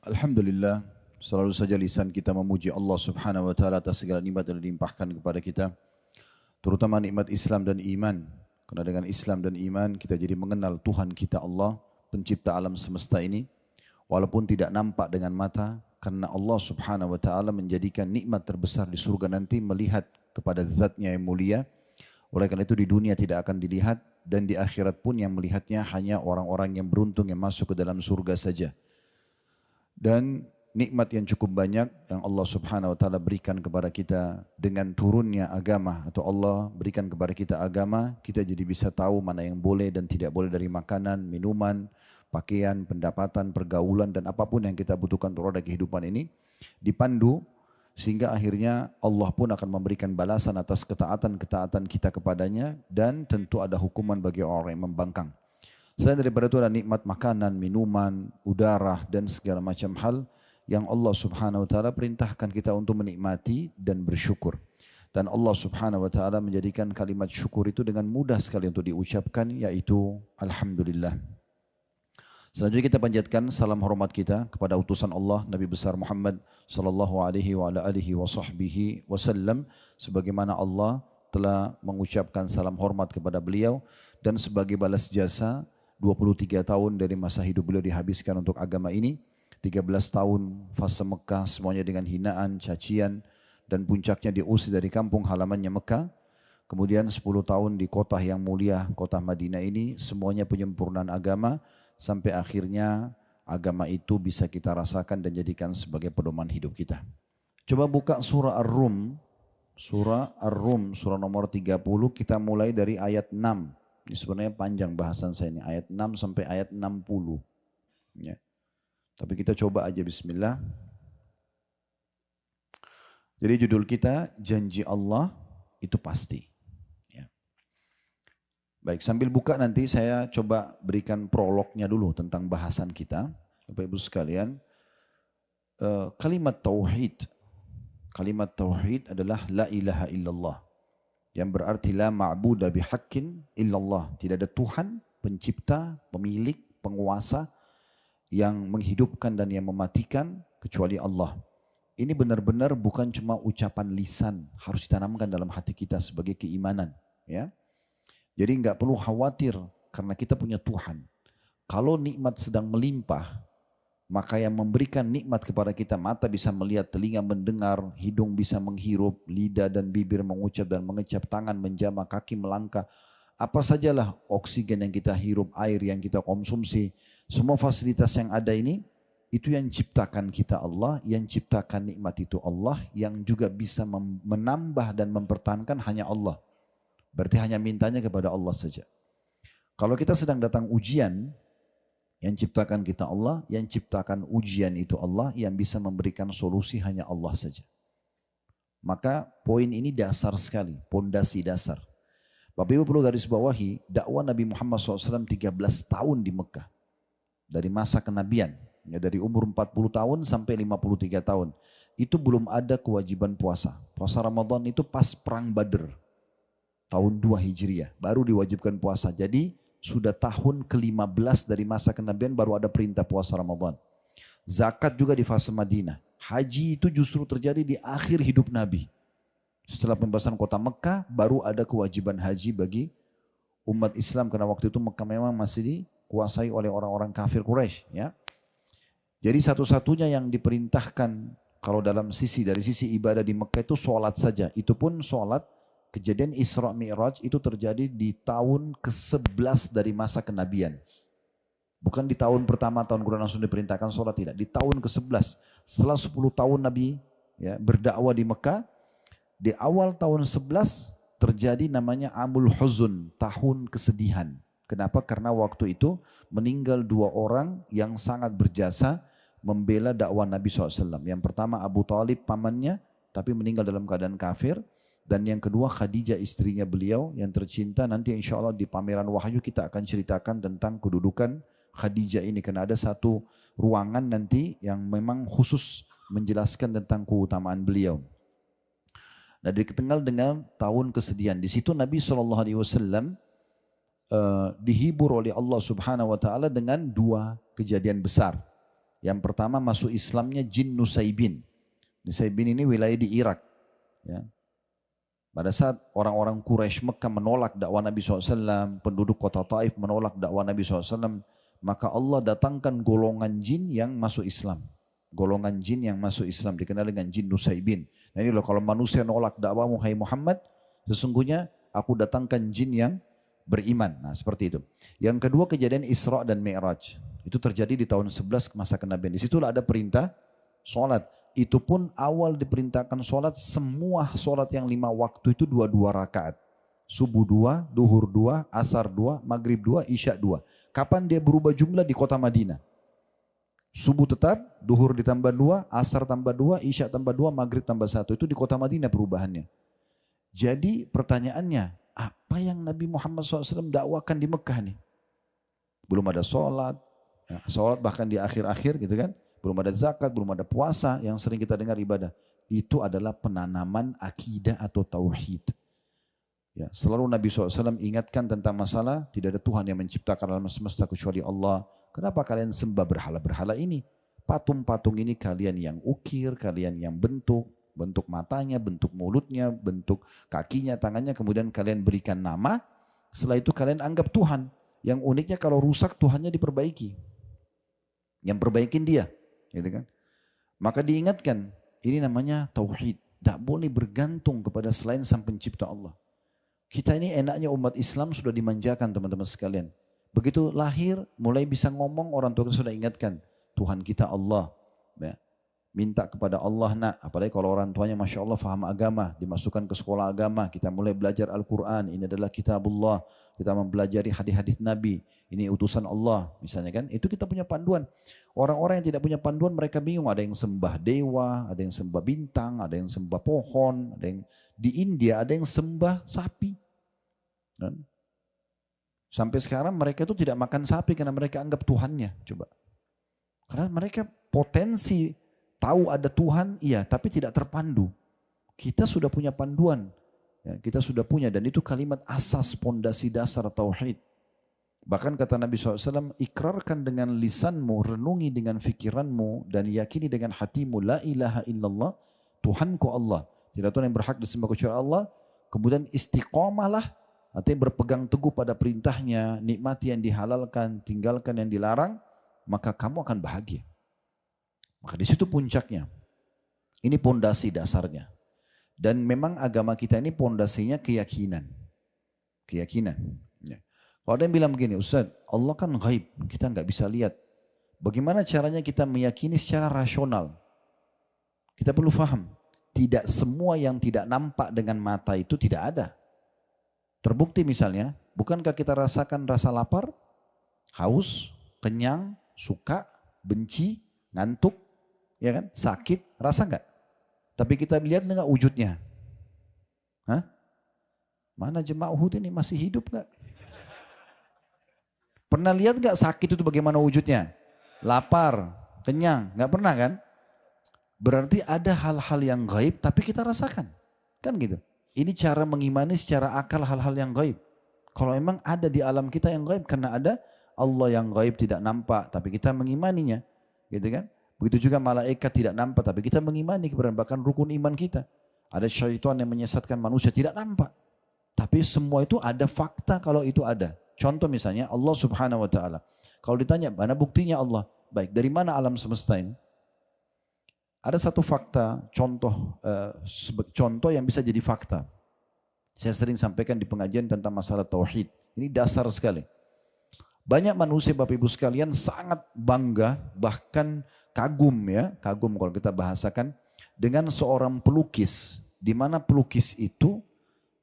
Alhamdulillah, selalu saja lisan kita memuji Allah Subhanahu wa taala atas segala nikmat yang dilimpahkan kepada kita, terutama nikmat Islam dan iman. Karena dengan Islam dan iman kita jadi mengenal Tuhan kita Allah, pencipta alam semesta ini, walaupun tidak nampak dengan mata, karena Allah Subhanahu wa taala menjadikan nikmat terbesar di surga nanti melihat kepada zatnya yang mulia. Oleh karena itu di dunia tidak akan dilihat dan di akhirat pun yang melihatnya hanya orang-orang yang beruntung yang masuk ke dalam surga saja. Dan nikmat yang cukup banyak yang Allah Subhanahu wa taala berikan kepada kita dengan turunnya agama atau Allah berikan kepada kita agama, kita jadi bisa tahu mana yang boleh dan tidak boleh dari makanan, minuman, pakaian, pendapatan, pergaulan dan apapun yang kita butuhkan untuk roda kehidupan ini dipandu sehingga akhirnya Allah pun akan memberikan balasan atas ketaatan-ketaatan kita kepadanya dan tentu ada hukuman bagi orang yang membangkang. Selain daripada itu ada nikmat makanan, minuman, udara dan segala macam hal yang Allah Subhanahu wa taala perintahkan kita untuk menikmati dan bersyukur. Dan Allah Subhanahu wa taala menjadikan kalimat syukur itu dengan mudah sekali untuk diucapkan yaitu alhamdulillah. Selanjutnya kita panjatkan salam hormat kita kepada utusan Allah Nabi besar Muhammad sallallahu alaihi wa ala alihi wa sahbihi wasallam sebagaimana Allah telah mengucapkan salam hormat kepada beliau dan sebagai balas jasa 23 tahun dari masa hidup beliau dihabiskan untuk agama ini. 13 tahun fase Mekah semuanya dengan hinaan, cacian dan puncaknya diusir dari kampung halamannya Mekah. Kemudian 10 tahun di kota yang mulia, kota Madinah ini semuanya penyempurnaan agama sampai akhirnya agama itu bisa kita rasakan dan jadikan sebagai pedoman hidup kita. Coba buka surah Ar-Rum, surah nomor 30 kita mulai dari ayat 6. Ini sebenarnya panjang bahasan saya ini, ayat 6 sampai ayat 60. Ya. Tapi kita coba aja bismillah. Jadi judul kita, janji Allah itu pasti. Ya. Baik, sambil buka nanti saya coba berikan prolognya dulu tentang bahasan kita. Bapak Ibu sekalian, kalimat tauhid adalah la ilaha illallah. Yang berarti la ma'buda bihaqqin illallah. Tidak ada Tuhan, pencipta, pemilik, penguasa yang menghidupkan dan yang mematikan kecuali Allah. Ini benar-benar bukan cuma ucapan lisan, harus ditanamkan dalam hati kita sebagai keimanan. Ya. Jadi enggak perlu khawatir karena kita punya Tuhan. Kalau nikmat sedang melimpah, maka yang memberikan nikmat kepada kita, mata bisa melihat, telinga mendengar, hidung bisa menghirup, lidah dan bibir mengucap dan mengecap, tangan menjamah, kaki melangkah. Apa sajalah oksigen yang kita hirup, air yang kita konsumsi, semua fasilitas yang ada ini, itu yang ciptakan kita Allah, yang ciptakan nikmat itu Allah, yang juga bisa menambah dan mempertahankan hanya Allah. Berarti hanya mintanya kepada Allah saja. Kalau kita sedang datang ujian, yang ciptakan kita Allah, yang ciptakan ujian itu Allah, yang bisa memberikan solusi hanya Allah saja. Maka poin ini dasar sekali, pondasi dasar. Bapak Ibu perlu garis bawahi, dakwah Nabi Muhammad SAW 13 tahun di Mekah. Dari masa kenabian, ya dari umur 40 tahun sampai 53 tahun. Itu belum ada kewajiban puasa. Puasa Ramadan itu pas perang Badr, tahun 2 Hijriah, baru diwajibkan puasa. Jadi sudah tahun ke-15 dari masa kenabian baru ada perintah puasa Ramadan. Zakat juga di fase Madinah. Haji itu justru terjadi di akhir hidup Nabi. Setelah pembebasan kota Mekah baru ada kewajiban haji bagi umat Islam. Karena waktu itu Mekah memang masih dikuasai oleh orang-orang kafir Quraisy. Ya. Jadi satu-satunya yang diperintahkan kalau dari sisi ibadah di Mekah itu sholat saja. Itu pun sholat. Kejadian Isra Mi'raj itu terjadi di tahun ke-11 dari masa kenabian. Bukan di tahun pertama tahun Quran langsung diperintahkan sholat, tidak. Di tahun ke-11. Setelah 10 tahun Nabi ya, berdakwah di Mekah, di awal tahun 11 terjadi namanya Amul Huzun, tahun kesedihan. Kenapa? Karena waktu itu meninggal 2 orang yang sangat berjasa membela dakwah Nabi SAW. Yang pertama Abu Talib pamannya, tapi meninggal dalam keadaan kafir. Dan yang kedua Khadijah istrinya beliau yang tercinta. Nanti insya Allah di pameran Wahyu kita akan ceritakan tentang kedudukan Khadijah ini. Karena ada satu ruangan nanti yang memang khusus menjelaskan tentang keutamaan beliau. Nah dikenal dengan tahun kesedihan. Di situ Nabi SAW dihibur oleh Allah Subhanahu Wa Taala dengan 2 kejadian besar. Yang pertama masuk Islamnya jin Nusaybin. Nusaybin ini wilayah di Irak. Ya. Pada saat orang-orang Quraisy Mekah menolak dakwah Nabi SAW, penduduk kota Taif menolak dakwah Nabi SAW, maka Allah datangkan golongan jin yang masuk Islam. Golongan jin yang masuk Islam dikenal dengan jin Nusaybin. Nah ini loh, kalau manusia nolak dakwahmu hai Muhammad, sesungguhnya aku datangkan jin yang beriman. Nah seperti itu. Yang kedua kejadian Isra dan Mi'raj. Itu terjadi di tahun 11 masa kenabian. Di situlah ada perintah sholat. Itu pun awal diperintahkan sholat, semua sholat yang 5 waktu itu 2-2 rakaat. Subuh 2, duhur 2, asar 2, maghrib 2, isya 2. Kapan dia berubah jumlah di kota Madinah? Subuh tetap, duhur ditambah 2, asar tambah 2, isya tambah 2, maghrib tambah 1. Itu di kota Madinah perubahannya. Jadi pertanyaannya, apa yang Nabi Muhammad SAW dakwakan di Mekah nih? Belum ada sholat, ya, sholat bahkan di akhir-akhir gitu kan. Belum ada zakat, belum ada puasa yang sering kita dengar ibadah. Itu adalah penanaman akidah atau tauhid. Ya, selalu Nabi SAW ingatkan tentang masalah tidak ada Tuhan yang menciptakan alam semesta kecuali Allah. Kenapa kalian sembah berhala-berhala ini? Patung-patung ini kalian yang ukir, kalian yang bentuk matanya, bentuk mulutnya, bentuk kakinya, tangannya, kemudian kalian berikan nama. Setelah itu kalian anggap Tuhan. Yang uniknya kalau rusak Tuhannya diperbaiki. Yang perbaikin dia. Gitu kan? Maka diingatkan, ini namanya tauhid. Tak boleh bergantung kepada selain sang pencipta Allah. Kita ini enaknya umat Islam sudah dimanjakan teman-teman sekalian. Begitu lahir, mulai bisa ngomong, orang tua kita sudah ingatkan. Tuhan kita Allah. Ya. Minta kepada Allah nak. Apalagi kalau orang tuanya Masya Allah faham agama. Dimasukkan ke sekolah agama. Kita mulai belajar Al-Quran. Ini adalah kitabullah. Kita mempelajari hadis-hadis Nabi. Ini utusan Allah. Misalnya kan. Itu kita punya panduan. Orang-orang yang tidak punya panduan mereka bingung. Ada yang sembah dewa. Ada yang sembah bintang. Ada yang sembah pohon. Ada yang di India ada yang sembah sapi. Dan sampai sekarang mereka itu tidak makan sapi karena mereka anggap Tuhannya. Coba. Karena mereka potensi tahu ada Tuhan, iya, tapi tidak terpandu. Kita sudah punya panduan, ya, kita sudah punya, dan itu kalimat asas, pondasi dasar tauhid. Bahkan kata Nabi SAW, ikrarkan dengan lisanmu, renungi dengan fikiranmu, dan yakini dengan hatimu, la ilaha illallah, Tuhanku Allah. Tidak Tuhan yang berhak disembah kecuali Allah. Kemudian istiqomahlah, artinya berpegang teguh pada perintahnya, nikmati yang dihalalkan, tinggalkan yang dilarang, maka kamu akan bahagia. Maka di situ puncaknya. Ini pondasi dasarnya. Dan memang agama kita ini pondasinya keyakinan. Keyakinan. Ya. Kalau ada yang bilang begini, Ustaz, Allah kan gaib, kita nggak bisa lihat. Bagaimana caranya kita meyakini secara rasional? Kita perlu paham, tidak semua yang tidak nampak dengan mata itu tidak ada. Terbukti misalnya, bukankah kita rasakan rasa lapar, haus, kenyang, suka, benci, ngantuk, ya kan, sakit, rasa enggak? Tapi kita lihat enggak wujudnya? Hah? Mana jemaah Uhud ini masih hidup enggak? Pernah lihat enggak sakit itu bagaimana wujudnya? Lapar, kenyang, enggak pernah kan? Berarti ada hal-hal yang gaib tapi kita rasakan. Kan gitu. Ini cara mengimani secara akal hal-hal yang gaib. Kalau memang ada di alam kita yang gaib, karena ada Allah yang gaib tidak nampak tapi kita mengimaninya. Gitu kan? Begitu juga malaikat tidak nampak tapi kita mengimani kepada bahkan rukun iman kita. Ada syaitan yang menyesatkan manusia tidak nampak. Tapi semua itu ada fakta kalau itu ada. Contoh misalnya Allah Subhanahu wa taala. Kalau ditanya mana buktinya Allah? Baik, dari mana alam semesta ini? Ada satu fakta, contoh yang bisa jadi fakta. Saya sering sampaikan di pengajian tentang masalah tauhid. Ini dasar sekali. Banyak manusia Bapak Ibu sekalian sangat bangga, bahkan kagum ya, kagum kalau kita bahasakan dengan seorang pelukis. Di mana pelukis itu,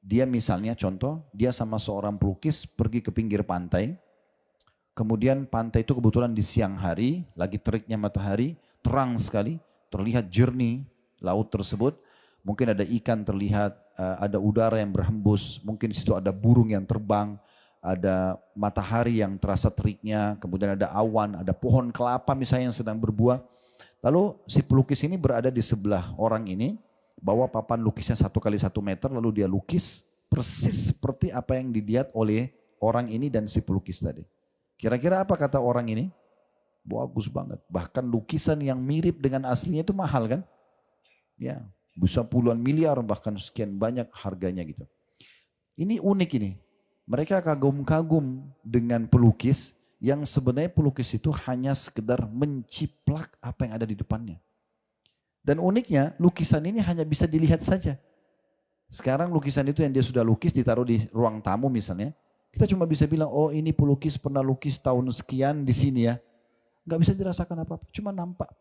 dia misalnya contoh, dia sama seorang pelukis pergi ke pinggir pantai. Kemudian pantai itu kebetulan di siang hari, lagi teriknya matahari, terang sekali, terlihat jernih laut tersebut. Mungkin ada ikan terlihat, ada udara yang berhembus, mungkin di situ ada burung yang terbang, ada matahari yang terasa teriknya, kemudian ada awan, ada pohon kelapa misalnya yang sedang berbuah. Lalu si pelukis ini berada di sebelah orang ini, bawa papan lukisnya 1 kali 1 meter, lalu dia lukis persis seperti apa yang dilihat oleh orang ini dan si pelukis tadi. Kira-kira apa kata orang ini? Bagus banget. Bahkan lukisan yang mirip dengan aslinya itu mahal kan? Ya, bisa puluhan miliar bahkan sekian banyak harganya gitu. Ini unik ini. Mereka kagum-kagum dengan pelukis yang sebenarnya pelukis itu hanya sekedar menciplak apa yang ada di depannya. Dan uniknya lukisan ini hanya bisa dilihat saja. Sekarang lukisan itu yang dia sudah lukis ditaruh di ruang tamu misalnya. Kita cuma bisa bilang, oh ini pelukis pernah lukis tahun sekian di sini ya. Nggak bisa dirasakan apa-apa, cuma nampak.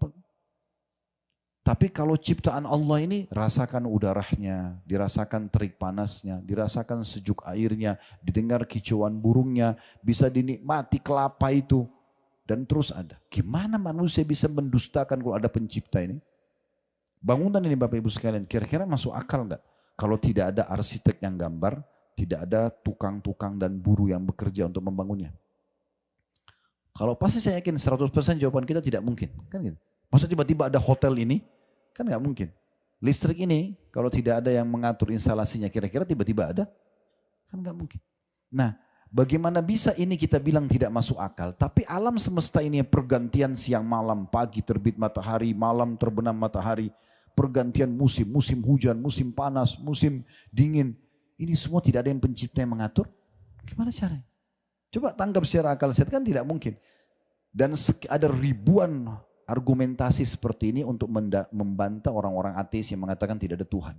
Tapi kalau ciptaan Allah ini, rasakan udaranya, dirasakan terik panasnya, dirasakan sejuk airnya, didengar kicauan burungnya, bisa dinikmati kelapa itu. Dan terus ada. Gimana manusia bisa mendustakan kalau ada pencipta ini? Bangunan ini Bapak Ibu sekalian, kira-kira masuk akal enggak? Kalau tidak ada arsitek yang gambar, tidak ada tukang-tukang dan buruh yang bekerja untuk membangunnya. Kalau pasti saya yakin 100% jawaban kita tidak mungkin. Kan gitu. Masa tiba-tiba ada hotel ini? Kan nggak mungkin. Listrik ini kalau tidak ada yang mengatur instalasinya kira-kira tiba-tiba ada? Kan nggak mungkin. Nah, bagaimana bisa ini kita bilang tidak masuk akal? Tapi alam semesta ini pergantian siang malam, pagi terbit matahari, malam terbenam matahari, pergantian musim, musim hujan, musim panas, musim dingin. Ini semua tidak ada yang pencipta yang mengatur? Gimana caranya? Coba tangkap secara akal sehat, kan tidak mungkin. Dan ada ribuan argumentasi seperti ini untuk membantah orang-orang ateis yang mengatakan tidak ada Tuhan.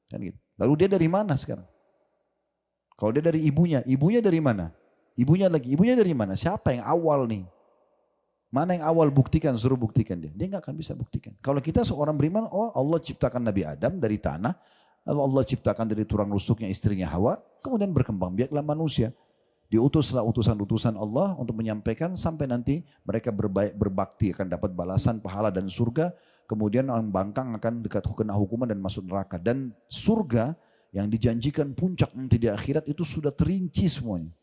Kan gitu. Lalu dia dari mana sekarang? Kalau dia dari ibunya dari mana? Ibunya dari mana? Siapa yang awal nih? Mana yang awal buktikan, suruh buktikan dia. Dia nggak akan bisa buktikan. Kalau kita seorang beriman, oh Allah ciptakan Nabi Adam dari tanah, lalu Allah ciptakan dari tulang rusuknya istrinya Hawa, kemudian berkembang biaklah manusia. Diutuslah utusan-utusan Allah untuk menyampaikan sampai nanti mereka berbakti akan dapat balasan pahala dan surga. Kemudian orang bangkang akan dekat kena hukuman dan masuk neraka. Dan surga yang dijanjikan puncak nanti di akhirat itu sudah terinci semuanya.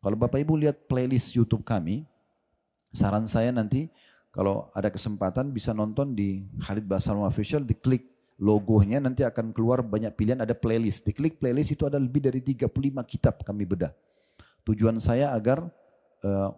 Kalau Bapak Ibu lihat playlist YouTube kami, saran saya nanti kalau ada kesempatan bisa nonton di Khalid Basalam Official, diklik logonya nanti akan keluar banyak pilihan, ada playlist. Diklik playlist itu ada lebih dari 35 kitab kami bedah. Tujuan saya agar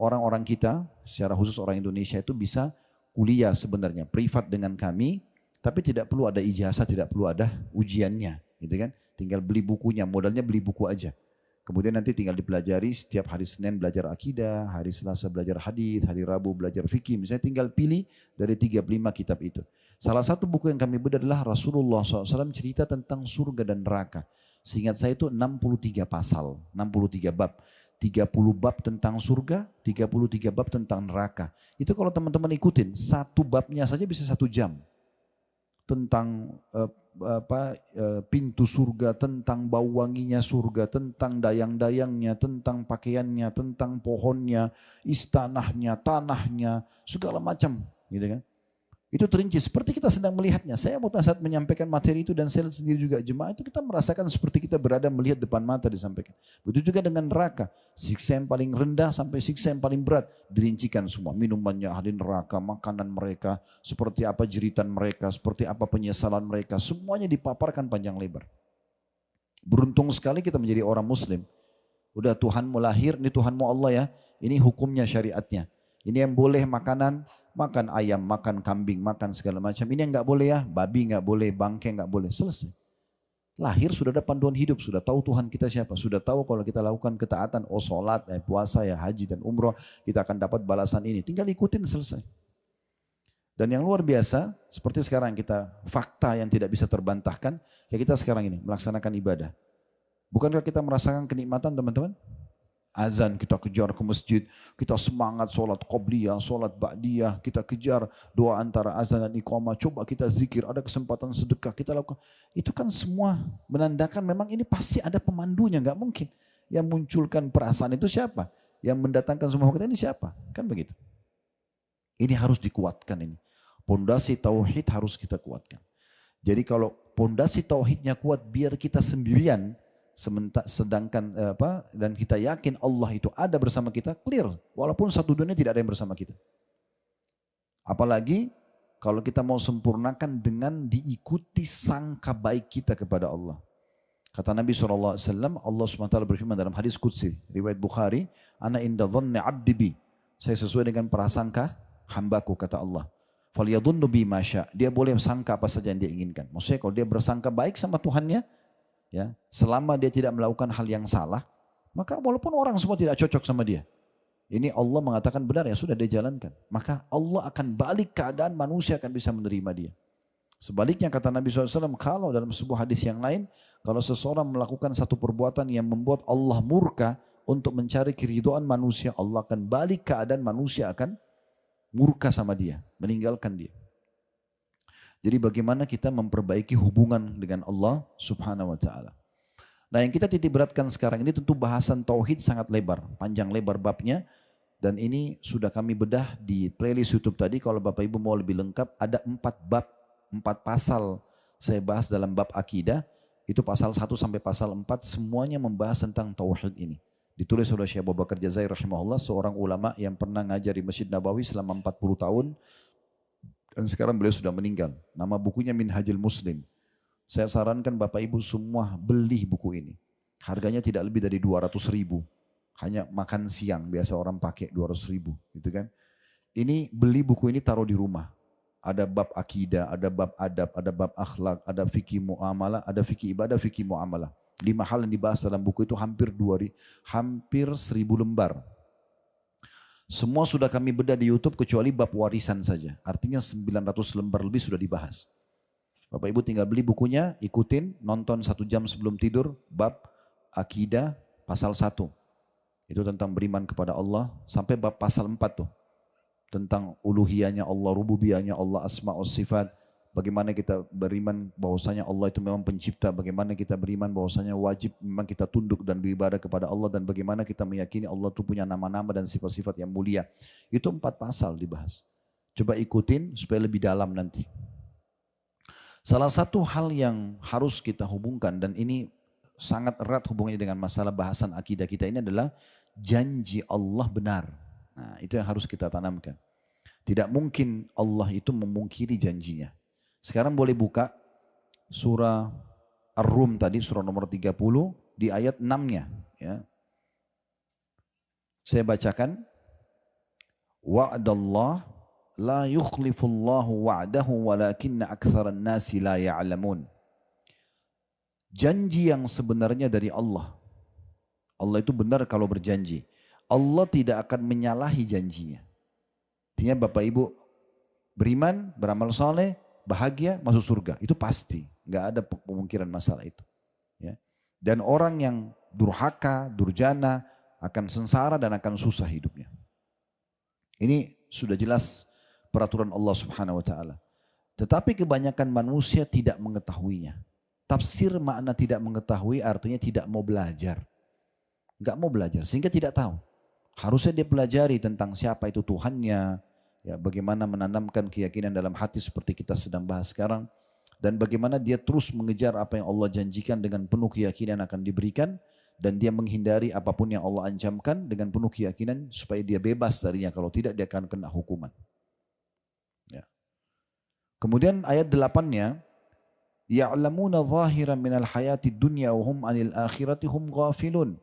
orang-orang kita, secara khusus orang Indonesia itu bisa kuliah sebenarnya privat dengan kami, tapi tidak perlu ada ijazah, tidak perlu ada ujiannya, gitu kan? Tinggal beli bukunya, modalnya beli buku aja. Kemudian nanti tinggal dipelajari setiap hari Senin belajar akidah, hari Selasa belajar hadis, hari Rabu belajar fikih. Misalnya tinggal pilih dari 35 kitab itu. Salah satu buku yang kami bedah adalah Rasulullah SAW cerita tentang surga dan neraka. Seingat saya itu 63 pasal, 63 bab. 30 bab tentang surga, 33 bab tentang neraka. Itu kalau teman-teman ikutin, satu babnya saja bisa 1 jam. Tentang pintu surga, tentang bau wanginya surga, tentang dayang-dayangnya, tentang pakaiannya, tentang pohonnya, istanahnya, tanahnya, segala macam, gitu kan? Itu terinci seperti kita sedang melihatnya. Saya mau saat menyampaikan materi itu dan saya sendiri juga jemaah itu kita merasakan seperti kita berada melihat depan mata disampaikan. Begitu juga dengan neraka, siksa yang paling rendah sampai siksa yang paling berat dirincikan semua. Minumannya ahli neraka, makanan mereka, seperti apa jeritan mereka, seperti apa penyesalan mereka, semuanya dipaparkan panjang lebar. Beruntung sekali kita menjadi orang Muslim. Udah Tuhanmu lahir, ini Tuhanmu Allah ya, ini hukumnya syariatnya. Ini yang boleh makanan, makan ayam, makan kambing, makan segala macam. Ini yang nggak boleh ya, babi nggak boleh, bangkai nggak boleh. Selesai. Lahir sudah ada panduan hidup, sudah tahu Tuhan kita siapa, sudah tahu kalau kita lakukan ketaatan, oh sholat, puasa ya, haji dan umroh, kita akan dapat balasan ini. Tinggal ikutin selesai. Dan yang luar biasa, seperti sekarang kita fakta yang tidak bisa terbantahkan, kayak kita sekarang ini melaksanakan ibadah. Bukankah kita merasakan kenikmatan teman-teman? Azan kita kejar ke masjid, kita semangat sholat qobliyah, sholat ba'diyah, kita kejar doa antara azan dan iqamah, coba kita zikir, ada kesempatan sedekah, kita lakukan. Itu kan semua menandakan memang ini pasti ada pemandunya, nggak mungkin. Yang munculkan perasaan itu siapa? Yang mendatangkan semua kita ini siapa? Kan begitu. Ini harus dikuatkan ini. Pondasi tauhid harus kita kuatkan. Jadi kalau pondasi tauhidnya kuat, biar kita sendirian, sedangkan dan kita yakin Allah itu ada bersama kita, clear. Walaupun satu dunia tidak ada yang bersama kita. Apalagi kalau kita mau sempurnakan dengan diikuti sangka baik kita kepada Allah. Kata Nabi SAW, Allah SWT berfirman dalam hadis Qudsi, riwayat Bukhari, Ana inda dhanni abdi bi. Saya sesuai dengan prasangka hambaku, kata Allah. Falyadhunnu bi ma syaa. Dia boleh sangka apa saja yang dia inginkan. Maksudnya kalau dia bersangka baik sama Tuhannya, ya, selama dia tidak melakukan hal yang salah, maka walaupun orang semua tidak cocok sama dia, ini Allah mengatakan benar, ya sudah dia jalankan. Maka Allah akan balik keadaan, manusia akan bisa menerima dia. Sebaliknya kata Nabi SAW, kalau dalam sebuah hadis yang lain, kalau seseorang melakukan satu perbuatan yang membuat Allah murka untuk mencari keridhaan manusia, Allah akan balik keadaan, manusia akan murka sama dia, meninggalkan dia. Jadi bagaimana kita memperbaiki hubungan dengan Allah Subhanahu wa Ta'ala. Nah, yang kita titik beratkan sekarang ini tentu bahasan tauhid sangat lebar, panjang lebar babnya, dan ini sudah kami bedah di playlist YouTube tadi. Kalau Bapak Ibu mau lebih lengkap, ada 4 bab, 4 pasal saya bahas dalam bab akidah. Itu pasal 1 sampai pasal 4 semuanya membahas tentang tauhid ini. Ditulis oleh Syekh Abu Bakar Jazair rahimahullah, seorang ulama yang pernah ngajar di Masjid Nabawi selama 40 tahun. Dan sekarang beliau sudah meninggal. Nama bukunya Minhajul Muslim. Saya sarankan Bapak Ibu semua beli buku ini. Harganya tidak lebih dari 200.000. Hanya makan siang biasa orang pakai 200.000, gitu kan. Ini beli buku ini taruh di rumah. Ada bab akidah, ada bab adab, ada bab akhlak, ada fikih muamalah, ada fikih ibadah, fikih muamalah. 5 hal yang dibahas dalam buku itu hampir 1.000 lembar. Semua sudah kami bedah di YouTube kecuali bab warisan saja. Artinya 900 lembar lebih sudah dibahas. Bapak Ibu tinggal beli bukunya, ikutin, nonton 1 jam sebelum tidur, bab akidah pasal 1. Itu tentang beriman kepada Allah, sampai bab pasal 4 tuh. Tentang uluhiyahnya Allah, rububiyahnya Allah, asma' wa sifat. Bagaimana kita beriman bahwasanya Allah itu memang pencipta. Bagaimana kita beriman bahwasanya wajib memang kita tunduk dan beribadah kepada Allah. Dan bagaimana kita meyakini Allah itu punya nama-nama dan sifat-sifat yang mulia. Itu 4 pasal dibahas. Coba ikutin supaya lebih dalam nanti. Salah satu hal yang harus kita hubungkan, dan ini sangat erat hubungannya dengan masalah bahasan akidah kita ini, adalah janji Allah benar. Nah, itu yang harus kita tanamkan. Tidak mungkin Allah itu memungkiri janjinya. Sekarang boleh buka surah Ar-Rum tadi, surah nomor 30 di ayat 6-nya. Ya. Saya bacakan. Wa'adallah la yukhlifullahu wa'dahu walakinna aktsaran nasi la ya'lamun. Janji yang sebenarnya dari Allah. Allah itu benar kalau berjanji. Allah tidak akan menyalahi janjinya. Artinya Bapak Ibu beriman, beramal soleh, bahagia, masuk surga. Itu pasti. Nggak ada pemungkiran masalah itu. Ya. Dan orang yang durhaka, durjana, akan sengsara dan akan susah hidupnya. Ini sudah jelas peraturan Allah Subhanahu wa Ta'ala. Tetapi kebanyakan manusia tidak mengetahuinya. Tafsir makna tidak mengetahui artinya tidak mau belajar. Nggak mau belajar sehingga tidak tahu. Harusnya dia pelajari tentang siapa itu Tuhannya, ya, bagaimana menanamkan keyakinan dalam hati seperti kita sedang bahas sekarang, dan bagaimana dia terus mengejar apa yang Allah janjikan dengan penuh keyakinan akan diberikan, dan dia menghindari apapun yang Allah ancamkan dengan penuh keyakinan supaya dia bebas darinya, kalau tidak dia akan kena hukuman. Ya. Kemudian ayat 8-nya, ya'lamuna zahiran minal hayati dunya wa hum 'anil akhirati hum ghafilun.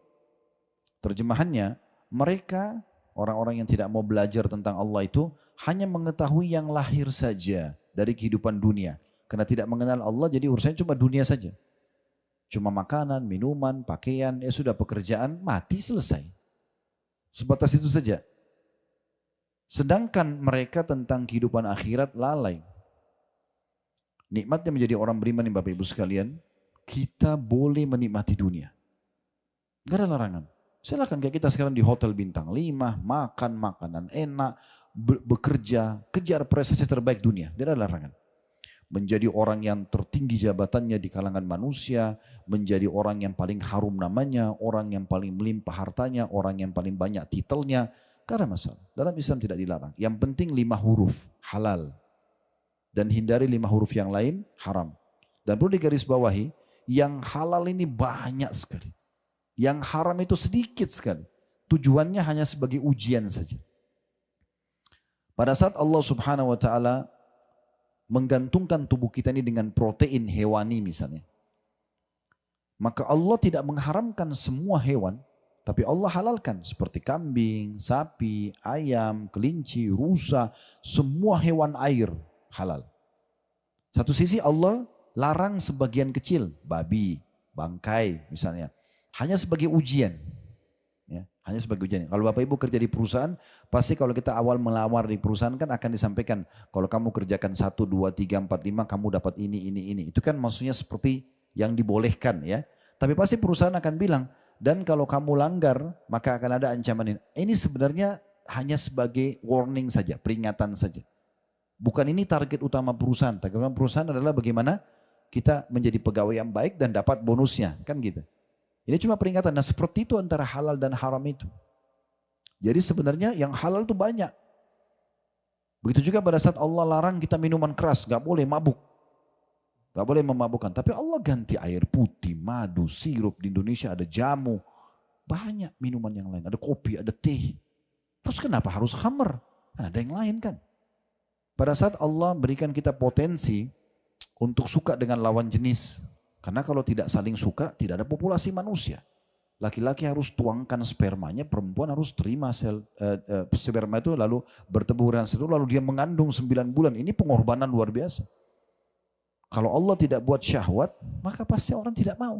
Terjemahannya, mereka orang-orang yang tidak mau belajar tentang Allah itu hanya mengetahui yang lahir saja dari kehidupan dunia. Karena tidak mengenal Allah, jadi urusannya cuma dunia saja. Cuma makanan, minuman, pakaian, ya sudah, pekerjaan, mati, selesai. Sebatas itu saja. Sedangkan mereka tentang kehidupan akhirat lalai. Nikmatnya menjadi orang beriman nih Bapak Ibu sekalian, kita boleh menikmati dunia. Gak ada larangan. Silakan kayak kita sekarang di hotel bintang 5, makan makanan enak, bekerja, kejar prestasi terbaik dunia. Tidak ada larangan. Menjadi orang yang tertinggi jabatannya di kalangan manusia, menjadi orang yang paling harum namanya, orang yang paling melimpah hartanya, orang yang paling banyak titelnya, gak ada masalah. Dalam Islam tidak dilarang. Yang penting 5 huruf, halal. Dan hindari 5 huruf yang lain, haram. Dan perlu digarisbawahi, yang halal ini banyak sekali. Yang haram itu sedikit sekali. Tujuannya hanya sebagai ujian saja. Pada saat Allah Subhanahu wa Ta'ala menggantungkan tubuh kita ini dengan protein hewani misalnya, maka Allah tidak mengharamkan semua hewan, Tapi Allah halalkan seperti kambing, sapi, ayam, kelinci, rusa, semua hewan air halal. Satu sisi Allah larang sebagian kecil, babi, bangkai misalnya. Hanya sebagai ujian. Ya, hanya sebagai ujian. Kalau Bapak Ibu kerja di perusahaan, pasti kalau kita awal melamar di perusahaan kan akan disampaikan, kalau kamu kerjakan 1, 2, 3, 4, 5, kamu dapat ini. Itu kan maksudnya seperti yang dibolehkan ya. Tapi pasti perusahaan akan bilang, dan kalau kamu langgar, maka akan ada ancaman ini. Ini sebenarnya hanya sebagai warning saja, peringatan saja. Bukan ini target utama perusahaan. Target utama perusahaan adalah bagaimana kita menjadi pegawai yang baik dan dapat bonusnya, kan gitu. Ini cuma peringatan. Nah seperti itu antara halal dan haram itu. Jadi sebenarnya yang halal itu banyak. Begitu juga pada saat Allah larang kita minuman keras, gak boleh mabuk. Gak boleh memabukkan. Tapi Allah ganti air putih, madu, sirup. Di Indonesia ada jamu. Banyak minuman yang lain. Ada kopi, ada teh. Terus kenapa harus khamr? Kan ada yang lain kan. Pada saat Allah berikan kita potensi untuk suka dengan lawan jenis. Karena kalau tidak saling suka, tidak ada populasi manusia. Laki-laki harus tuangkan spermanya, perempuan harus terima sperma itu lalu bertemu dengan sel, lalu dia mengandung 9 bulan. Ini pengorbanan luar biasa. Kalau Allah tidak buat syahwat, maka pasti orang tidak mau.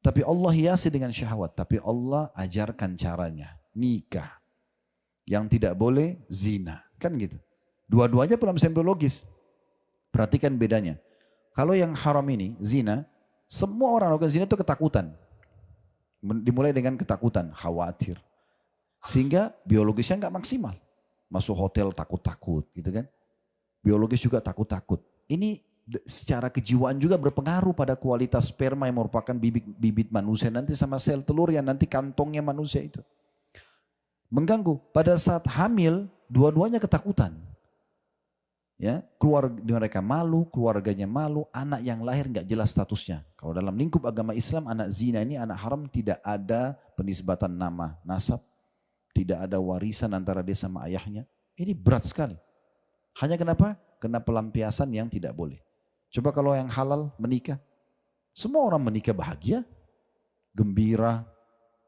Tapi Allah hiasi dengan syahwat. Tapi Allah ajarkan caranya. Nikah. Yang tidak boleh zina. Kan gitu. Dua-duanya dalam biologis. Perhatikan bedanya. Kalau yang haram ini, zina, semua orang melakukan zina itu ketakutan. Dimulai dengan ketakutan, khawatir. Sehingga biologisnya nggak maksimal. Masuk hotel takut-takut gitu kan. Biologis juga takut-takut. Ini secara kejiwaan juga berpengaruh pada kualitas sperma yang merupakan bibit manusia nanti sama sel telur yang nanti kantongnya manusia itu. Mengganggu. Pada saat hamil, dua-duanya ketakutan. Ya, keluarga mereka malu, keluarganya malu, anak yang lahir nggak jelas statusnya. Kalau dalam lingkup agama Islam, anak zina ini anak haram, tidak ada penisbatan nama, nasab, tidak ada warisan antara dia sama ayahnya. Ini berat sekali. Hanya kenapa? Kena pelampiasan yang tidak boleh. Coba kalau yang halal menikah, semua orang menikah bahagia, gembira,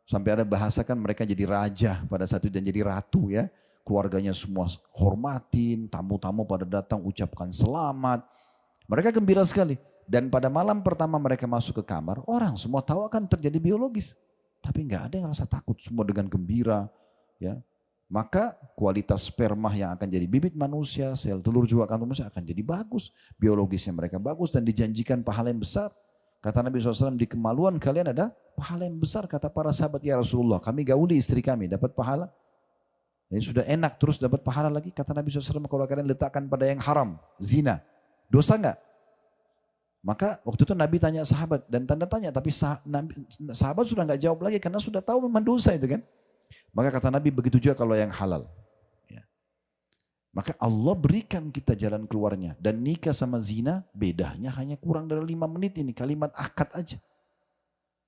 sampai ada bahasa kan mereka jadi raja pada saat itu dan jadi ratu ya. Keluarganya semua hormatin, tamu-tamu pada datang ucapkan selamat. Mereka gembira sekali. Dan pada malam pertama mereka masuk ke kamar, orang semua tahu akan terjadi biologis. Tapi nggak ada yang rasa takut, semua dengan gembira. Ya. Maka kualitas sperma yang akan jadi bibit manusia, sel telur juga manusia akan jadi bagus. Biologisnya mereka bagus dan dijanjikan pahala yang besar. Kata Nabi SAW, di kemaluan kalian ada pahala yang besar. Kata para sahabat, ya Rasulullah, kami gauli istri kami, dapat pahala. Jadi sudah enak terus dapat pahala lagi. Kata Nabi SAW, kalau kalian letakkan pada yang haram, zina, dosa enggak? Maka waktu itu Nabi tanya sahabat dan tanda tanya. Tapi sahabat sudah enggak jawab lagi karena sudah tahu memang dosa itu kan. Maka kata Nabi begitu juga kalau yang halal. Ya. Maka Allah berikan kita jalan keluarnya. Dan nikah sama zina bedanya hanya kurang dari 5 menit ini. Kalimat akad aja.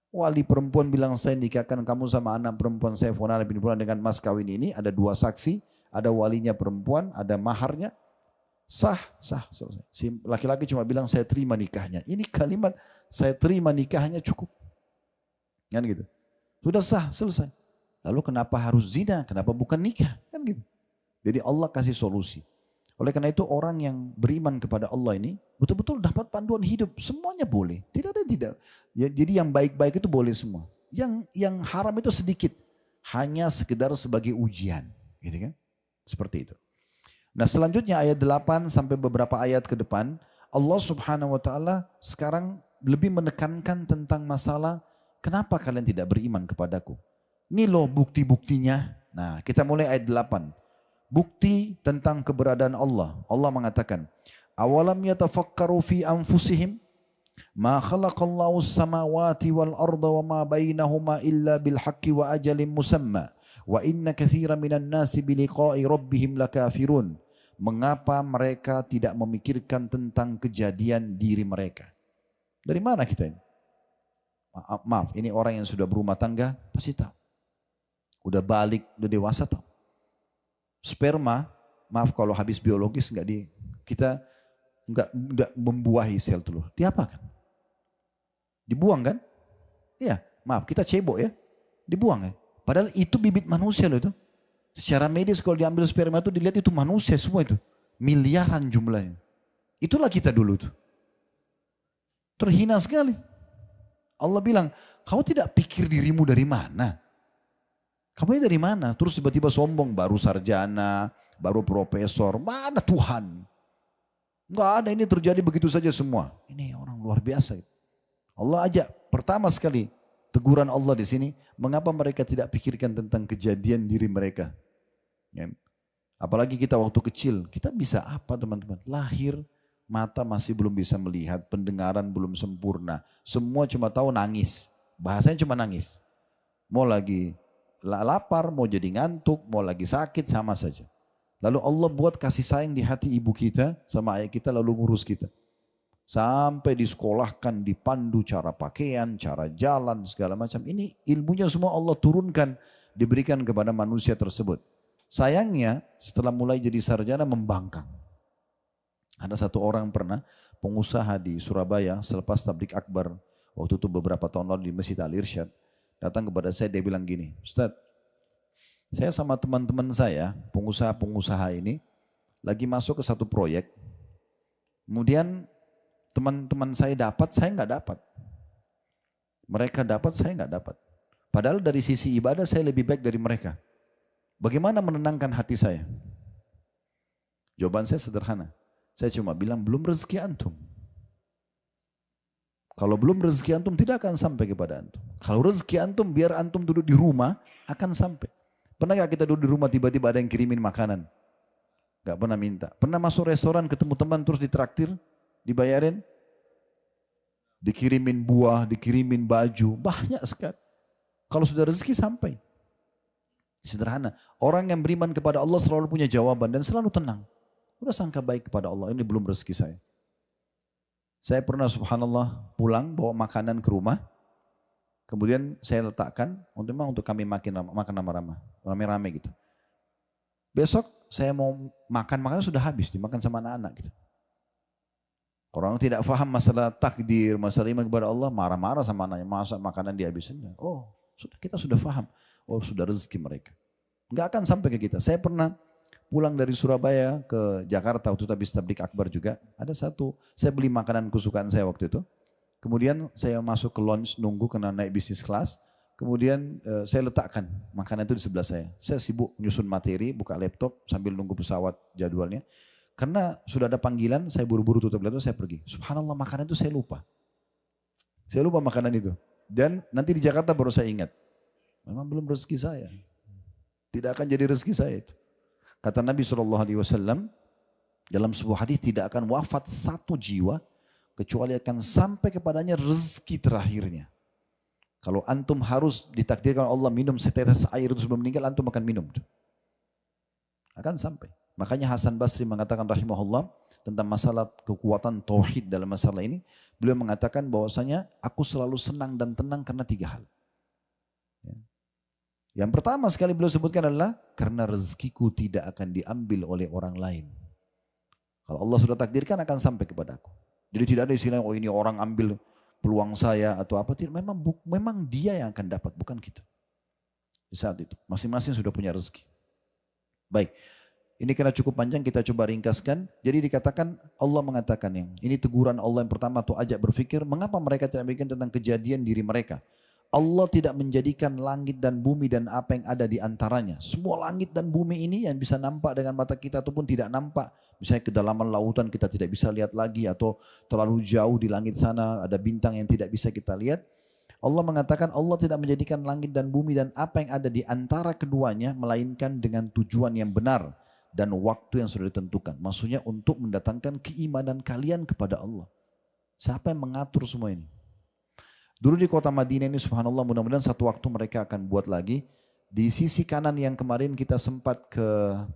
Wali perempuan bilang saya nikahkan kamu sama anak perempuan saya Fulan bin Fulan dengan mas kawin ini. Ada 2 saksi, ada walinya perempuan, ada maharnya. Sah, selesai. Si laki-laki cuma bilang saya terima nikahnya. Ini kalimat saya terima nikahnya cukup. Kan gitu. Sudah sah, selesai. Lalu kenapa harus zina? Kenapa bukan nikah? Kan gitu. Jadi Allah kasih solusi. Oleh karena itu orang yang beriman kepada Allah ini betul-betul dapat panduan hidup. Semuanya boleh. Tidak ada yang tidak. Ya, jadi yang baik-baik itu boleh semua. Yang haram itu sedikit. Hanya sekedar sebagai ujian. Gitu kan? Seperti itu. Nah selanjutnya ayat 8 sampai beberapa ayat ke depan. Allah subhanahu wa ta'ala sekarang lebih menekankan tentang masalah kenapa kalian tidak beriman kepadaku. Ini loh bukti-buktinya. Nah kita mulai ayat 8. Bukti tentang keberadaan Allah. Allah mengatakan, awalam yatafakkaru fi anfusihim ma khalaqallahu as-samawati wal arda wa ma bainahuma illa bil haqqi wa ajalin musamma wa inna katsiran minan nasi bi liqa'i rabbihim lakafirun. Mengapa mereka tidak memikirkan tentang kejadian diri mereka? Dari mana kita ini? Maaf, ini orang yang sudah berumah tangga pasti tahu. Udah balik, udah dewasa tahu. Sperma, maaf kalau habis biologis kita nggak membuahi sel telur. Diapakan? Dibuang kan? Iya, maaf kita cebok ya. Dibuang ya. Padahal itu bibit manusia loh itu. Secara medis kalau diambil sperma itu dilihat itu manusia semua itu. Miliaran jumlahnya. Itulah kita dulu tuh. Terhina sekali. Allah bilang, kau tidak pikir dirimu dari mana? Kamu ini dari mana? Terus tiba-tiba sombong, baru sarjana, baru profesor. Mana Tuhan? Enggak ada, ini terjadi begitu saja semua. Ini orang luar biasa. Allah ajak pertama sekali teguran Allah di sini, mengapa mereka tidak pikirkan tentang kejadian diri mereka? Ya. Apalagi kita waktu kecil, kita bisa apa teman-teman? Lahir, mata masih belum bisa melihat, pendengaran belum sempurna. Semua cuma tahu nangis, bahasanya cuma nangis. Mau lagi lapar, mau jadi ngantuk, mau lagi sakit, sama saja. Lalu Allah buat kasih sayang di hati ibu kita sama ayah kita, lalu ngurus kita. Sampai disekolahkan, dipandu cara pakaian, cara jalan, segala macam. Ini ilmunya semua Allah turunkan, diberikan kepada manusia tersebut. Sayangnya setelah mulai jadi sarjana membangkang. Ada satu orang pernah, pengusaha di Surabaya selepas tablik akbar, waktu itu beberapa tahun lalu di Masjid Al-Irsyad, datang kepada saya, dia bilang gini, Ustaz, saya sama teman-teman saya, pengusaha-pengusaha ini, lagi masuk ke satu proyek, kemudian teman-teman saya dapat, saya nggak dapat. Mereka dapat, saya nggak dapat. Padahal dari sisi ibadah saya lebih baik dari mereka. Bagaimana menenangkan hati saya? Jawaban saya sederhana. Saya cuma bilang, belum rezeki antum. Kalau belum rezeki antum tidak akan sampai kepada antum. Kalau rezeki antum, biar antum duduk di rumah, akan sampai. Pernah gak kita duduk di rumah tiba-tiba ada yang kirimin makanan? Gak pernah minta. Pernah masuk restoran ketemu teman terus ditraktir, dibayarin? Dikirimin buah, dikirimin baju, banyak sekali. Kalau sudah rezeki sampai. Sederhana. Orang yang beriman kepada Allah selalu punya jawaban dan selalu tenang. Udah sangka baik kepada Allah, ini belum rezeki saya. Saya pernah subhanallah pulang bawa makanan ke rumah. Kemudian saya letakkan untuk kami makan rame-rame gitu. Besok saya mau makan, makanan sudah habis dimakan sama anak-anak gitu. Orang tidak paham masalah takdir, masalah iman kepada Allah, marah-marah sama anaknya, masa makanan dihabisin. Oh, kita sudah paham. Oh, sudah rezeki mereka. Enggak akan sampai ke kita. Saya pernah pulang dari Surabaya ke Jakarta waktu itu habis tablik akbar juga. Saya beli makanan kesukaan saya waktu itu. Kemudian saya masuk ke lounge nunggu karena naik bisnis kelas. Kemudian saya letakkan makanan itu di sebelah saya. Saya sibuk nyusun materi, buka laptop sambil nunggu pesawat jadwalnya. Karena sudah ada panggilan, saya buru-buru tutup laptop, saya pergi. Subhanallah makanan itu saya lupa. Saya lupa makanan itu. Dan nanti di Jakarta baru saya ingat. Memang belum rezeki saya. Tidak akan jadi rezeki saya itu. Kata Nabi SAW dalam sebuah hadis, tidak akan wafat satu jiwa kecuali akan sampai kepadanya rezeki terakhirnya. Kalau antum harus ditakdirkan Allah minum setetes air itu sebelum meninggal, antum akan minum. Akan sampai. Makanya Hasan Basri mengatakan rahimahullah tentang masalah kekuatan tauhid dalam masalah ini. Beliau mengatakan bahwasanya aku selalu senang dan tenang karena 3 hal. Yang pertama sekali beliau sebutkan adalah karena rezekiku tidak akan diambil oleh orang lain. Kalau Allah sudah takdirkan akan sampai kepada aku. Jadi tidak ada istilah, oh ini orang ambil peluang saya atau apa. Memang dia yang akan dapat, bukan kita. Di saat itu, masing-masing sudah punya rezeki. Baik, ini karena cukup panjang kita coba ringkaskan. Jadi dikatakan, Allah mengatakan ini teguran Allah yang pertama tuh ajak berpikir, mengapa mereka tidak memikirkan tentang kejadian diri mereka. Allah tidak menjadikan langit dan bumi dan apa yang ada di antaranya. Semua langit dan bumi ini yang bisa nampak dengan mata kita ataupun tidak nampak. Misalnya kedalaman lautan kita tidak bisa lihat lagi atau terlalu jauh di langit sana ada bintang yang tidak bisa kita lihat. Allah mengatakan Allah tidak menjadikan langit dan bumi dan apa yang ada di antara keduanya melainkan dengan tujuan yang benar dan waktu yang sudah ditentukan. Maksudnya untuk mendatangkan keimanan kalian kepada Allah. Siapa yang mengatur semua ini? Dulu di kota Madinah ini subhanallah, mudah-mudahan satu waktu mereka akan buat lagi. Di sisi kanan yang kemarin kita sempat ke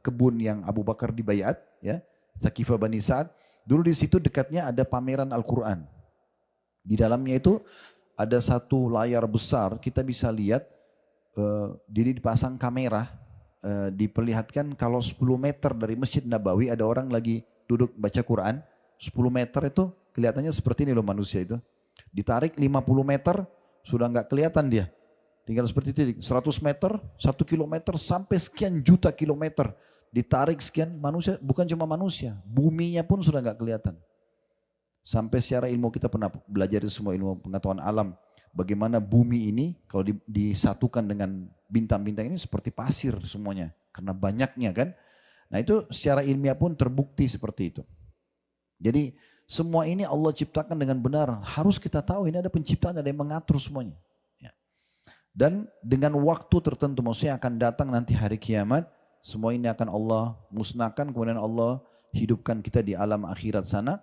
kebun yang Abu Bakar dibayat, ya, Thaqifah Bani Sa'ad. Dulu di situ dekatnya ada pameran Al-Quran. Di dalamnya itu ada satu layar besar, kita bisa lihat jadi dipasang kamera, diperlihatkan kalau 10 meter dari Masjid Nabawi ada orang lagi duduk baca Quran. 10 meter itu kelihatannya seperti ini loh manusia itu. Ditarik 50 meter sudah nggak kelihatan dia. Tinggal seperti titik, 100 meter, 1 kilometer sampai sekian juta kilometer. Ditarik sekian manusia, bukan cuma manusia, buminya pun sudah nggak kelihatan. Sampai secara ilmu kita pernah belajar semua ilmu pengetahuan alam. Bagaimana bumi ini kalau disatukan dengan bintang-bintang ini seperti pasir semuanya. Karena banyaknya kan. Nah itu secara ilmiah pun terbukti seperti itu. Jadi semua ini Allah ciptakan dengan benar. Harus kita tahu ini ada penciptaan, ada yang mengatur semuanya. Ya. Dan dengan waktu tertentu, maksudnya akan datang nanti hari kiamat. Semua ini akan Allah musnahkan, kemudian Allah hidupkan kita di alam akhirat sana.